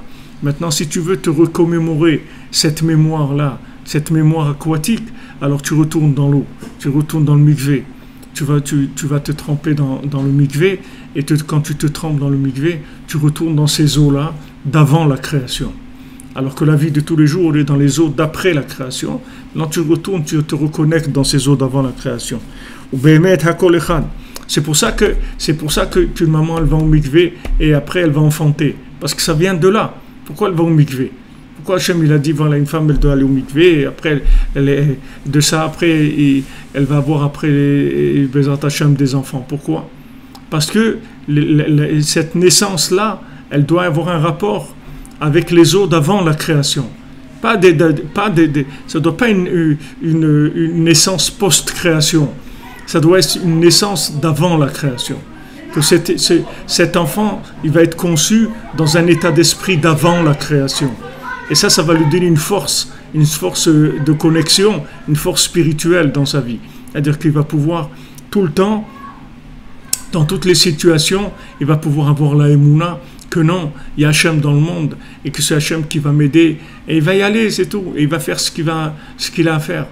Maintenant, si tu veux te recommémorer cette mémoire-là, cette mémoire aquatique, alors tu retournes dans l'eau, tu retournes dans le mikvé. Tu vas te tremper dans le mikvé, et quand tu te trempes dans le mikvé, tu retournes dans ces eaux-là d'avant la création. Alors que la vie de tous les jours, on est dans les eaux d'après la création. Quand tu retournes, tu te reconnectes dans ces eaux d'avant la création. C'est pour ça qu'une maman, elle va au mikvé et après elle va enfanter. Parce que ça vient de là. Pourquoi elle va au mikvé? Pourquoi Hachem il a dit voilà, une femme elle doit aller au mikvé et après elle va avoir après Bezrat Hachem des enfants. Pourquoi? Parce que cette naissance là, elle doit avoir un rapport avec les eaux d'avant la création. Ça ne doit pas une naissance post-création. Ça doit être une naissance d'avant la création. Que cet enfant, il va être conçu dans un état d'esprit d'avant la création. Et ça va lui donner une force de connexion, une force spirituelle dans sa vie. C'est-à-dire qu'il va pouvoir tout le temps, dans toutes les situations, il va pouvoir avoir la émouna, que non, il y a Hachem dans le monde et que c'est Hachem qui va m'aider et il va y aller, c'est tout, et il va faire ce qu'il a à faire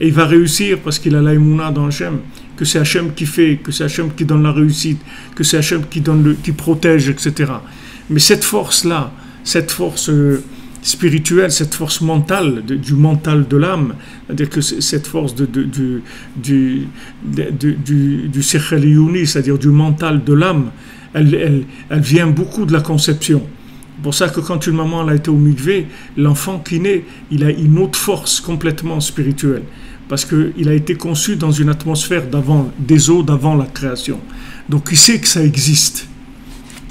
et il va réussir parce qu'il a la émouna dans Hachem, que c'est Hachem qui fait, que c'est Hachem qui donne la réussite, que c'est Hachem qui protège, etc. Mais cette force-là, cette force spirituelle, cette force mentale, du mental de l'âme, c'est-à-dire que cette force du Sechel Yuni, c'est-à-dire du mental de l'âme, elle vient beaucoup de la conception. C'est pour ça que quand une maman elle a été au mikvé, l'enfant qui naît, il a une autre force complètement spirituelle. Parce qu'il a été conçu dans une atmosphère des eaux d'avant la création. Donc il sait que ça existe.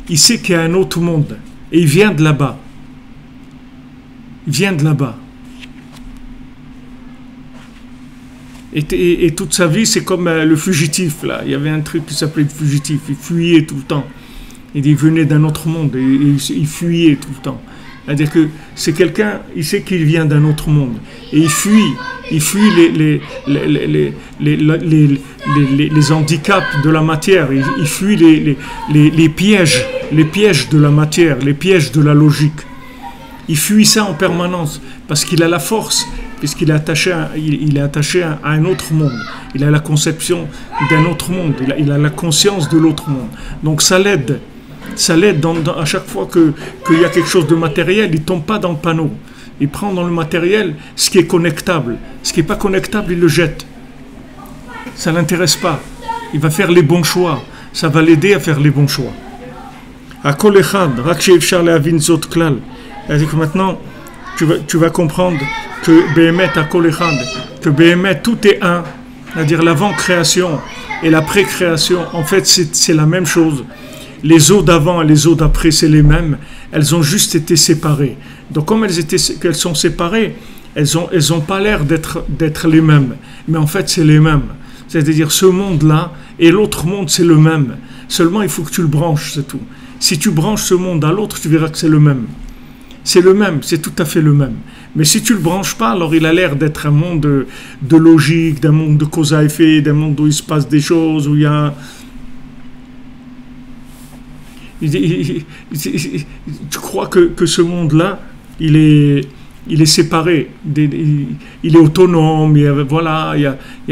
Il sait qu'il y a un autre monde. Et il vient de là-bas. Il vient de là-bas. Et toute sa vie, c'est comme le fugitif, là. Il y avait un truc qui s'appelait le fugitif. Il fuyait tout le temps. Il venait d'un autre monde et il fuyait tout le temps. C'est-à-dire que c'est quelqu'un, il sait qu'il vient d'un autre monde. Et il fuit les handicaps de la matière. Il fuit les pièges de la matière, les pièges de la logique. Il fuit ça en permanence parce qu'il a la force, puisqu'il est attaché à un autre monde. Il a la conception d'un autre monde. Il a la conscience de l'autre monde. Donc ça l'aide. Ça l'aide à chaque fois qu'il y a quelque chose de matériel, il ne tombe pas dans le panneau. Il prend dans le matériel ce qui est connectable. Ce qui n'est pas connectable, il le jette. Ça ne l'intéresse pas. Il va faire les bons choix. Ça va l'aider à faire les bons choix. C'est-à-dire que maintenant, tu vas comprendre que Béhémet à Kol Echad, que Béhémet tout est un, c'est-à-dire l'avant-création et la pré-création, en fait c'est la même chose. Les eaux d'avant et les eaux d'après c'est les mêmes, elles ont juste été séparées. Donc comme elles sont séparées, elles ont pas l'air d'être les mêmes, mais en fait c'est les mêmes. C'est-à-dire ce monde-là et l'autre monde c'est le même. Seulement il faut que tu le branches, c'est tout. Si tu branches ce monde à l'autre, tu verras que c'est le même. C'est le même, c'est tout à fait le même. Mais si tu ne le branches pas, alors il a l'air d'être un monde de logique, d'un monde de cause à effet, d'un monde où il se passe des choses, où il y a... Tu crois que ce monde-là, il est séparé, il est autonome, il y a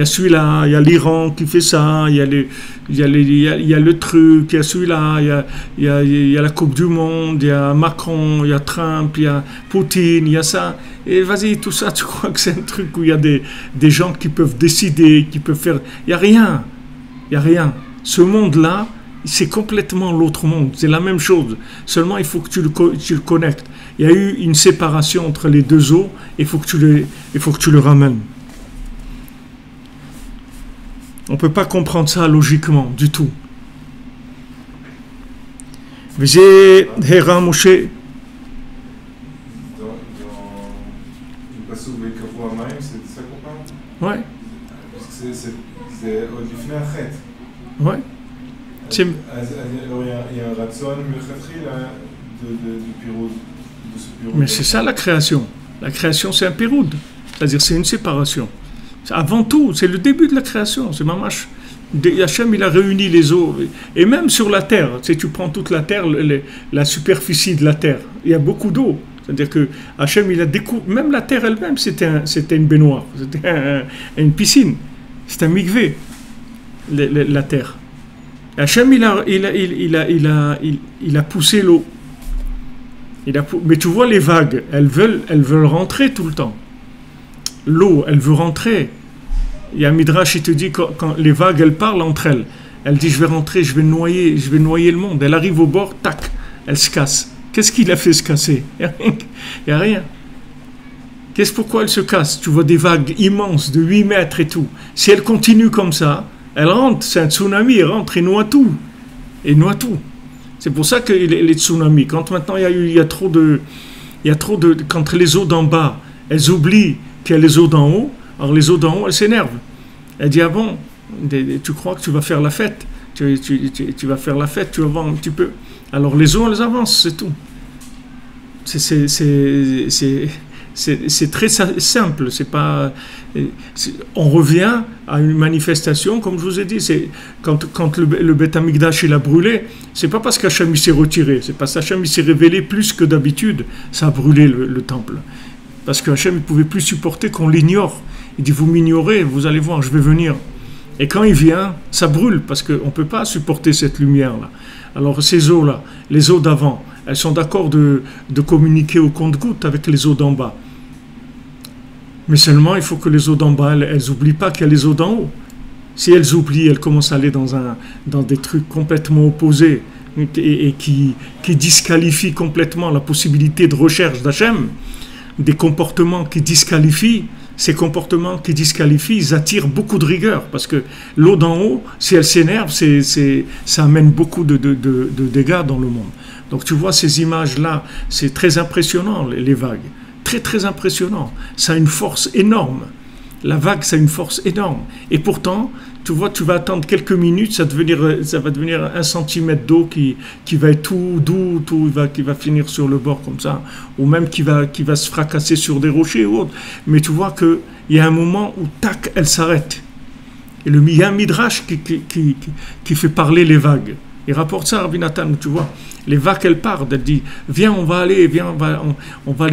celui-là, il y a l'Iran qui fait ça, il y a le truc, il y a celui-là, il y a la Coupe du Monde, il y a Macron, il y a Trump, il y a Poutine, il y a ça. Et vas-y, tout ça, tu crois que c'est un truc où il y a des gens qui peuvent décider, qui peuvent faire... Il n'y a rien. Il n'y a rien. Ce monde-là, c'est complètement l'autre monde. C'est la même chose. Seulement, il faut que tu le connectes. Il y a eu une séparation entre les deux eaux. Il faut que tu le ramènes. On ne peut pas comprendre ça logiquement, du tout. וזה הרע משה. Ouais. C'est עוד לפני החטא. Ouais. אז il y a un רצון מלכתחילה du piroud. Mais c'est ça la création. La création, c'est un piroud. C'est-à-dire, c'est une séparation. Avant tout, c'est le début de la création. C'est mamash. Hachem, il a réuni les eaux. Et même sur la terre, tu sais, tu prends toute la terre, la superficie de la terre, il y a beaucoup d'eau. C'est-à-dire que Hachem, il a découvert, même la terre elle-même, c'était une baignoire, c'était une piscine, c'était un mikvé, la terre. Hachem, il a poussé l'eau. Mais tu vois les vagues, elles veulent rentrer tout le temps. L'eau, elle veut rentrer. Il y a un midrash, il te dit, quand les vagues, elles parlent entre elles. Elle dit, je vais rentrer, je vais noyer le monde. Elle arrive au bord, tac, elle se casse. Qu'est-ce qu'il a fait se casser? Il n'y a rien. Pourquoi elle se casse? Tu vois des vagues immenses de 8 mètres et tout. Si elle continue comme ça, elle rentre, c'est un tsunami, elle rentre et noie tout. C'est pour ça que les tsunamis, quand maintenant il y a trop de... Quand les eaux d'en bas, elles oublient qu'il y a les eaux d'en haut, alors les eaux d'en haut, elles s'énervent. Elle dit, ah bon, tu crois que tu vas faire la fête? Tu vas faire la fête, tu vas voir un petit peu. Alors les eaux, elles avancent, c'est tout. C'est très simple. On revient à une manifestation, comme je vous ai dit. Quand le Beth Amikdash il a brûlé, c'est pas parce qu'Hachem s'est retiré, c'est parce qu'Hachem s'est révélé plus que d'habitude. Ça a brûlé le temple. Parce qu'Hachem ne pouvait plus supporter qu'on l'ignore. Il dit, vous m'ignorez, vous allez voir, je vais venir. Et quand il vient, ça brûle, parce qu'on ne peut pas supporter cette lumière-là. Alors ces eaux-là, les eaux d'avant, elles sont d'accord de communiquer au compte-gouttes avec les eaux d'en bas. Mais seulement, il faut que les eaux d'en bas, elles n'oublient pas qu'il y a les eaux d'en haut. Si elles oublient, elles commencent à aller dans des trucs complètement opposés et qui disqualifient complètement la possibilité de recherche d'Hachem, des comportements qui disqualifient. Ces comportements qui disqualifient, ils attirent beaucoup de rigueur, parce que l'eau d'en haut, si elle s'énerve, ça amène beaucoup de dégâts dans le monde. Donc tu vois ces images-là, c'est très impressionnant, les vagues. Très très impressionnant. Ça a une force énorme. La vague, ça a une force énorme. Et pourtant, tu vois, tu vas attendre quelques minutes, ça va devenir 1 centimètre d'eau qui va être tout doux, qui va finir sur le bord comme ça, ou même qui va se fracasser sur des rochers ou autre. Mais tu vois qu'il y a un moment où, tac, elle s'arrête. Et il y a un midrash qui fait parler les vagues. Il rapporte ça à Rabbi Nathan, tu vois. Les vagues, elles partent, elle dit, viens, on va les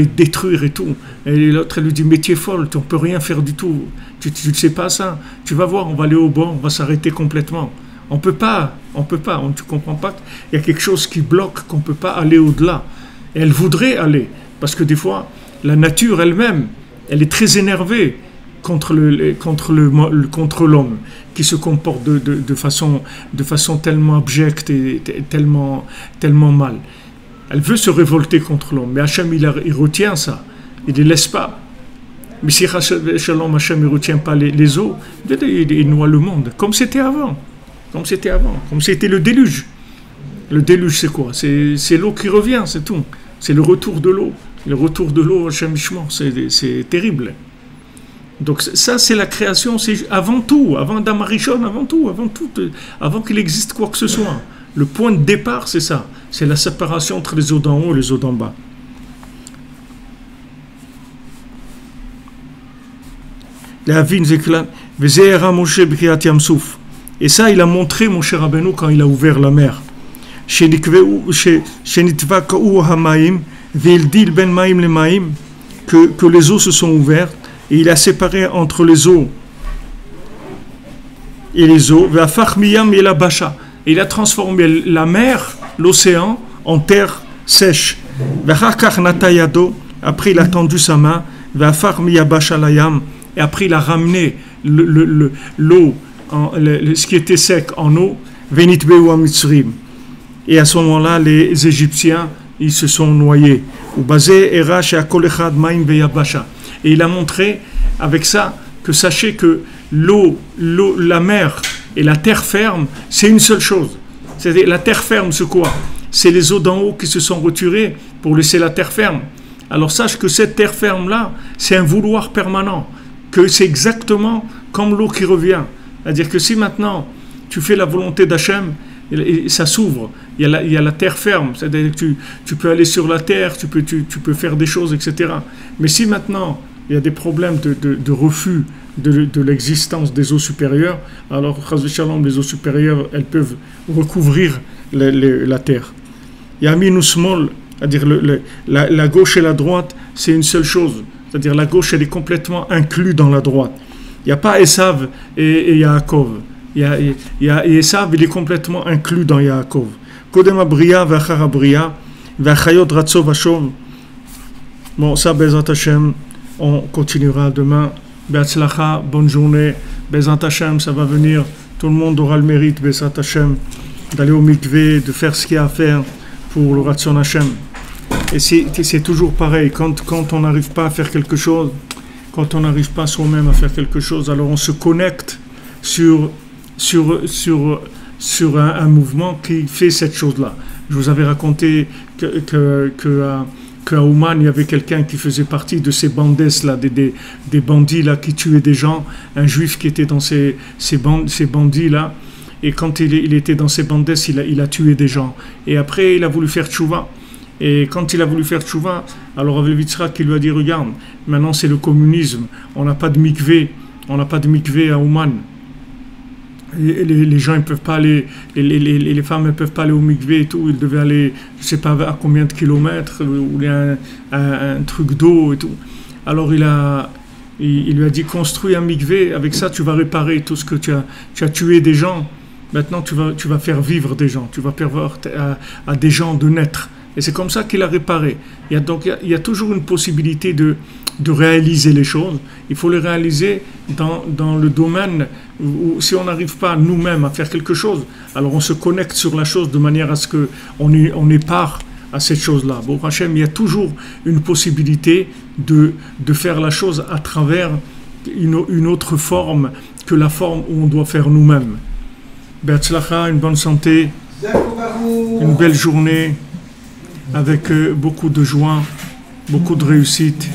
détruire et tout. Et l'autre, elle lui dit, mais tu es folle, on ne peut rien faire du tout. Tu ne sais pas ça. Tu vas voir, on va aller au bord, on va s'arrêter complètement. On ne peut pas. Tu ne comprends pas qu'il y a quelque chose qui bloque, qu'on ne peut pas aller au-delà. Et elle voudrait aller. Parce que des fois, la nature elle-même, elle est très énervée contre l'homme, qui se comporte de façon tellement abjecte et tellement mal. Elle veut se révolter contre l'homme, mais Hachem il retient ça, il ne les laisse pas. Mais si Hachem ne retient pas les eaux, il noie le monde, comme c'était avant, comme c'était le déluge. Le déluge, c'est quoi? C'est l'eau qui revient, c'est tout. C'est le retour de l'eau. Le retour de l'eau, Hachem Ishmor, c'est terrible. Donc ça, c'est la création, c'est avant tout, avant Adam Arishon, avant qu'il existe quoi que ce soit. Le point de départ, c'est ça. C'est la séparation entre les eaux d'en haut et les eaux d'en bas. Et ça, il a montré, mon cher Rabbeinu, quand il a ouvert la mer. Que les eaux se sont ouvertes. Et il a séparé entre les eaux et les eaux. Et il a transformé la mer, l'océan, en terre sèche. Après, il a tendu sa main. Et après, il a ramené l'eau, ce qui était sec en eau. Et à ce moment-là, les Égyptiens, ils se sont noyés. Et il a montré avec ça que sachez que l'eau, la mer et la terre ferme, c'est une seule chose. C'est-à-dire la terre ferme, c'est quoi? c'est les eaux d'en haut qui se sont retirées pour laisser la terre ferme. Alors sache que cette terre ferme-là, c'est un vouloir permanent, que c'est exactement comme l'eau qui revient. C'est-à-dire que si maintenant tu fais la volonté d'Hachem, et ça s'ouvre, il y a la terre ferme, c'est-à-dire que tu peux aller sur la terre, tu peux faire des choses, etc. Mais si maintenant il y a des problèmes de refus de l'existence des eaux supérieures, alors les eaux supérieures, elles peuvent recouvrir la terre. Yamin ou smol, c'est-à-dire la gauche et la droite, c'est une seule chose. C'est-à-dire la gauche, elle est complètement inclue dans la droite. Il n'y a pas Esav et Yaakov. Esav, il est complètement inclus dans Yaakov. Kodem Abriya, Vachar Abriya, Vachayot Ratso Vashov. Bon, ça, Bezat Hashem, on continuera demain. Be'atzlacha, bonne journée. Bezat Hashem, ça va venir. Tout le monde aura le mérite, Bezat Hashem, d'aller au mikvé, de faire ce qu'il y a à faire pour le Ratson Hashem. Et c'est toujours pareil, quand on n'arrive pas à faire quelque chose, quand on n'arrive pas soi-même à faire quelque chose, alors on se connecte sur un mouvement qui fait cette chose-là. Je vous avais raconté qu'à Ouman, il y avait quelqu'un qui faisait partie de ces bandes là, des bandits là qui tuaient des gens, un juif qui était dans ces bandits là, et quand il était dans ces bandes, il a tué des gens. Et après, il a voulu faire tchouva. Et quand il a voulu faire tchouva, alors Rav Yitzhak qui lui a dit, regarde, maintenant c'est le communisme, on n'a pas de mikvé à Ouman. Les gens, ils peuvent pas aller, les femmes, elles peuvent pas aller au mikvé et tout, ils devaient aller, je sais pas à combien de kilomètres, où il y a un truc d'eau et tout. Alors il lui a dit, construis un mikvé, avec ça tu vas réparer tout ce que tu as tué des gens, maintenant tu vas faire vivre des gens, tu vas permettre à des gens de naître. Et c'est comme ça qu'il a réparé. Il y a toujours une possibilité de réaliser les choses. Il faut les réaliser dans le domaine où si on n'arrive pas nous-mêmes à faire quelque chose, alors on se connecte sur la chose de manière à ce qu'on ait part à cette chose-là. Bon, Hachem, il y a toujours une possibilité de faire la chose à travers une autre forme que la forme où on doit faire nous-mêmes. Be'atzlacha, une bonne santé, une belle journée, avec beaucoup de joie, beaucoup de réussite.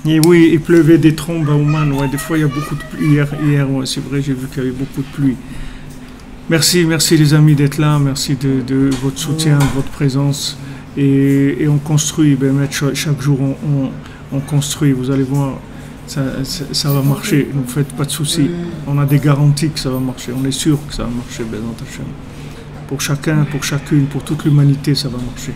Et oui, il pleuvait des trombes à Ouman. Ouais, des fois, il y a beaucoup de pluie. Hier ouais, c'est vrai, j'ai vu qu'il y avait beaucoup de pluie. Merci les amis d'être là. Merci de votre soutien, de votre présence. Et on construit. Chaque jour, on construit. Vous allez voir. Ça va marcher, ne vous faites pas de soucis. On a des garanties que ça va marcher. On est sûr que ça va marcher, Bezat Hashem. Pour chacun, pour chacune, pour toute l'humanité, ça va marcher.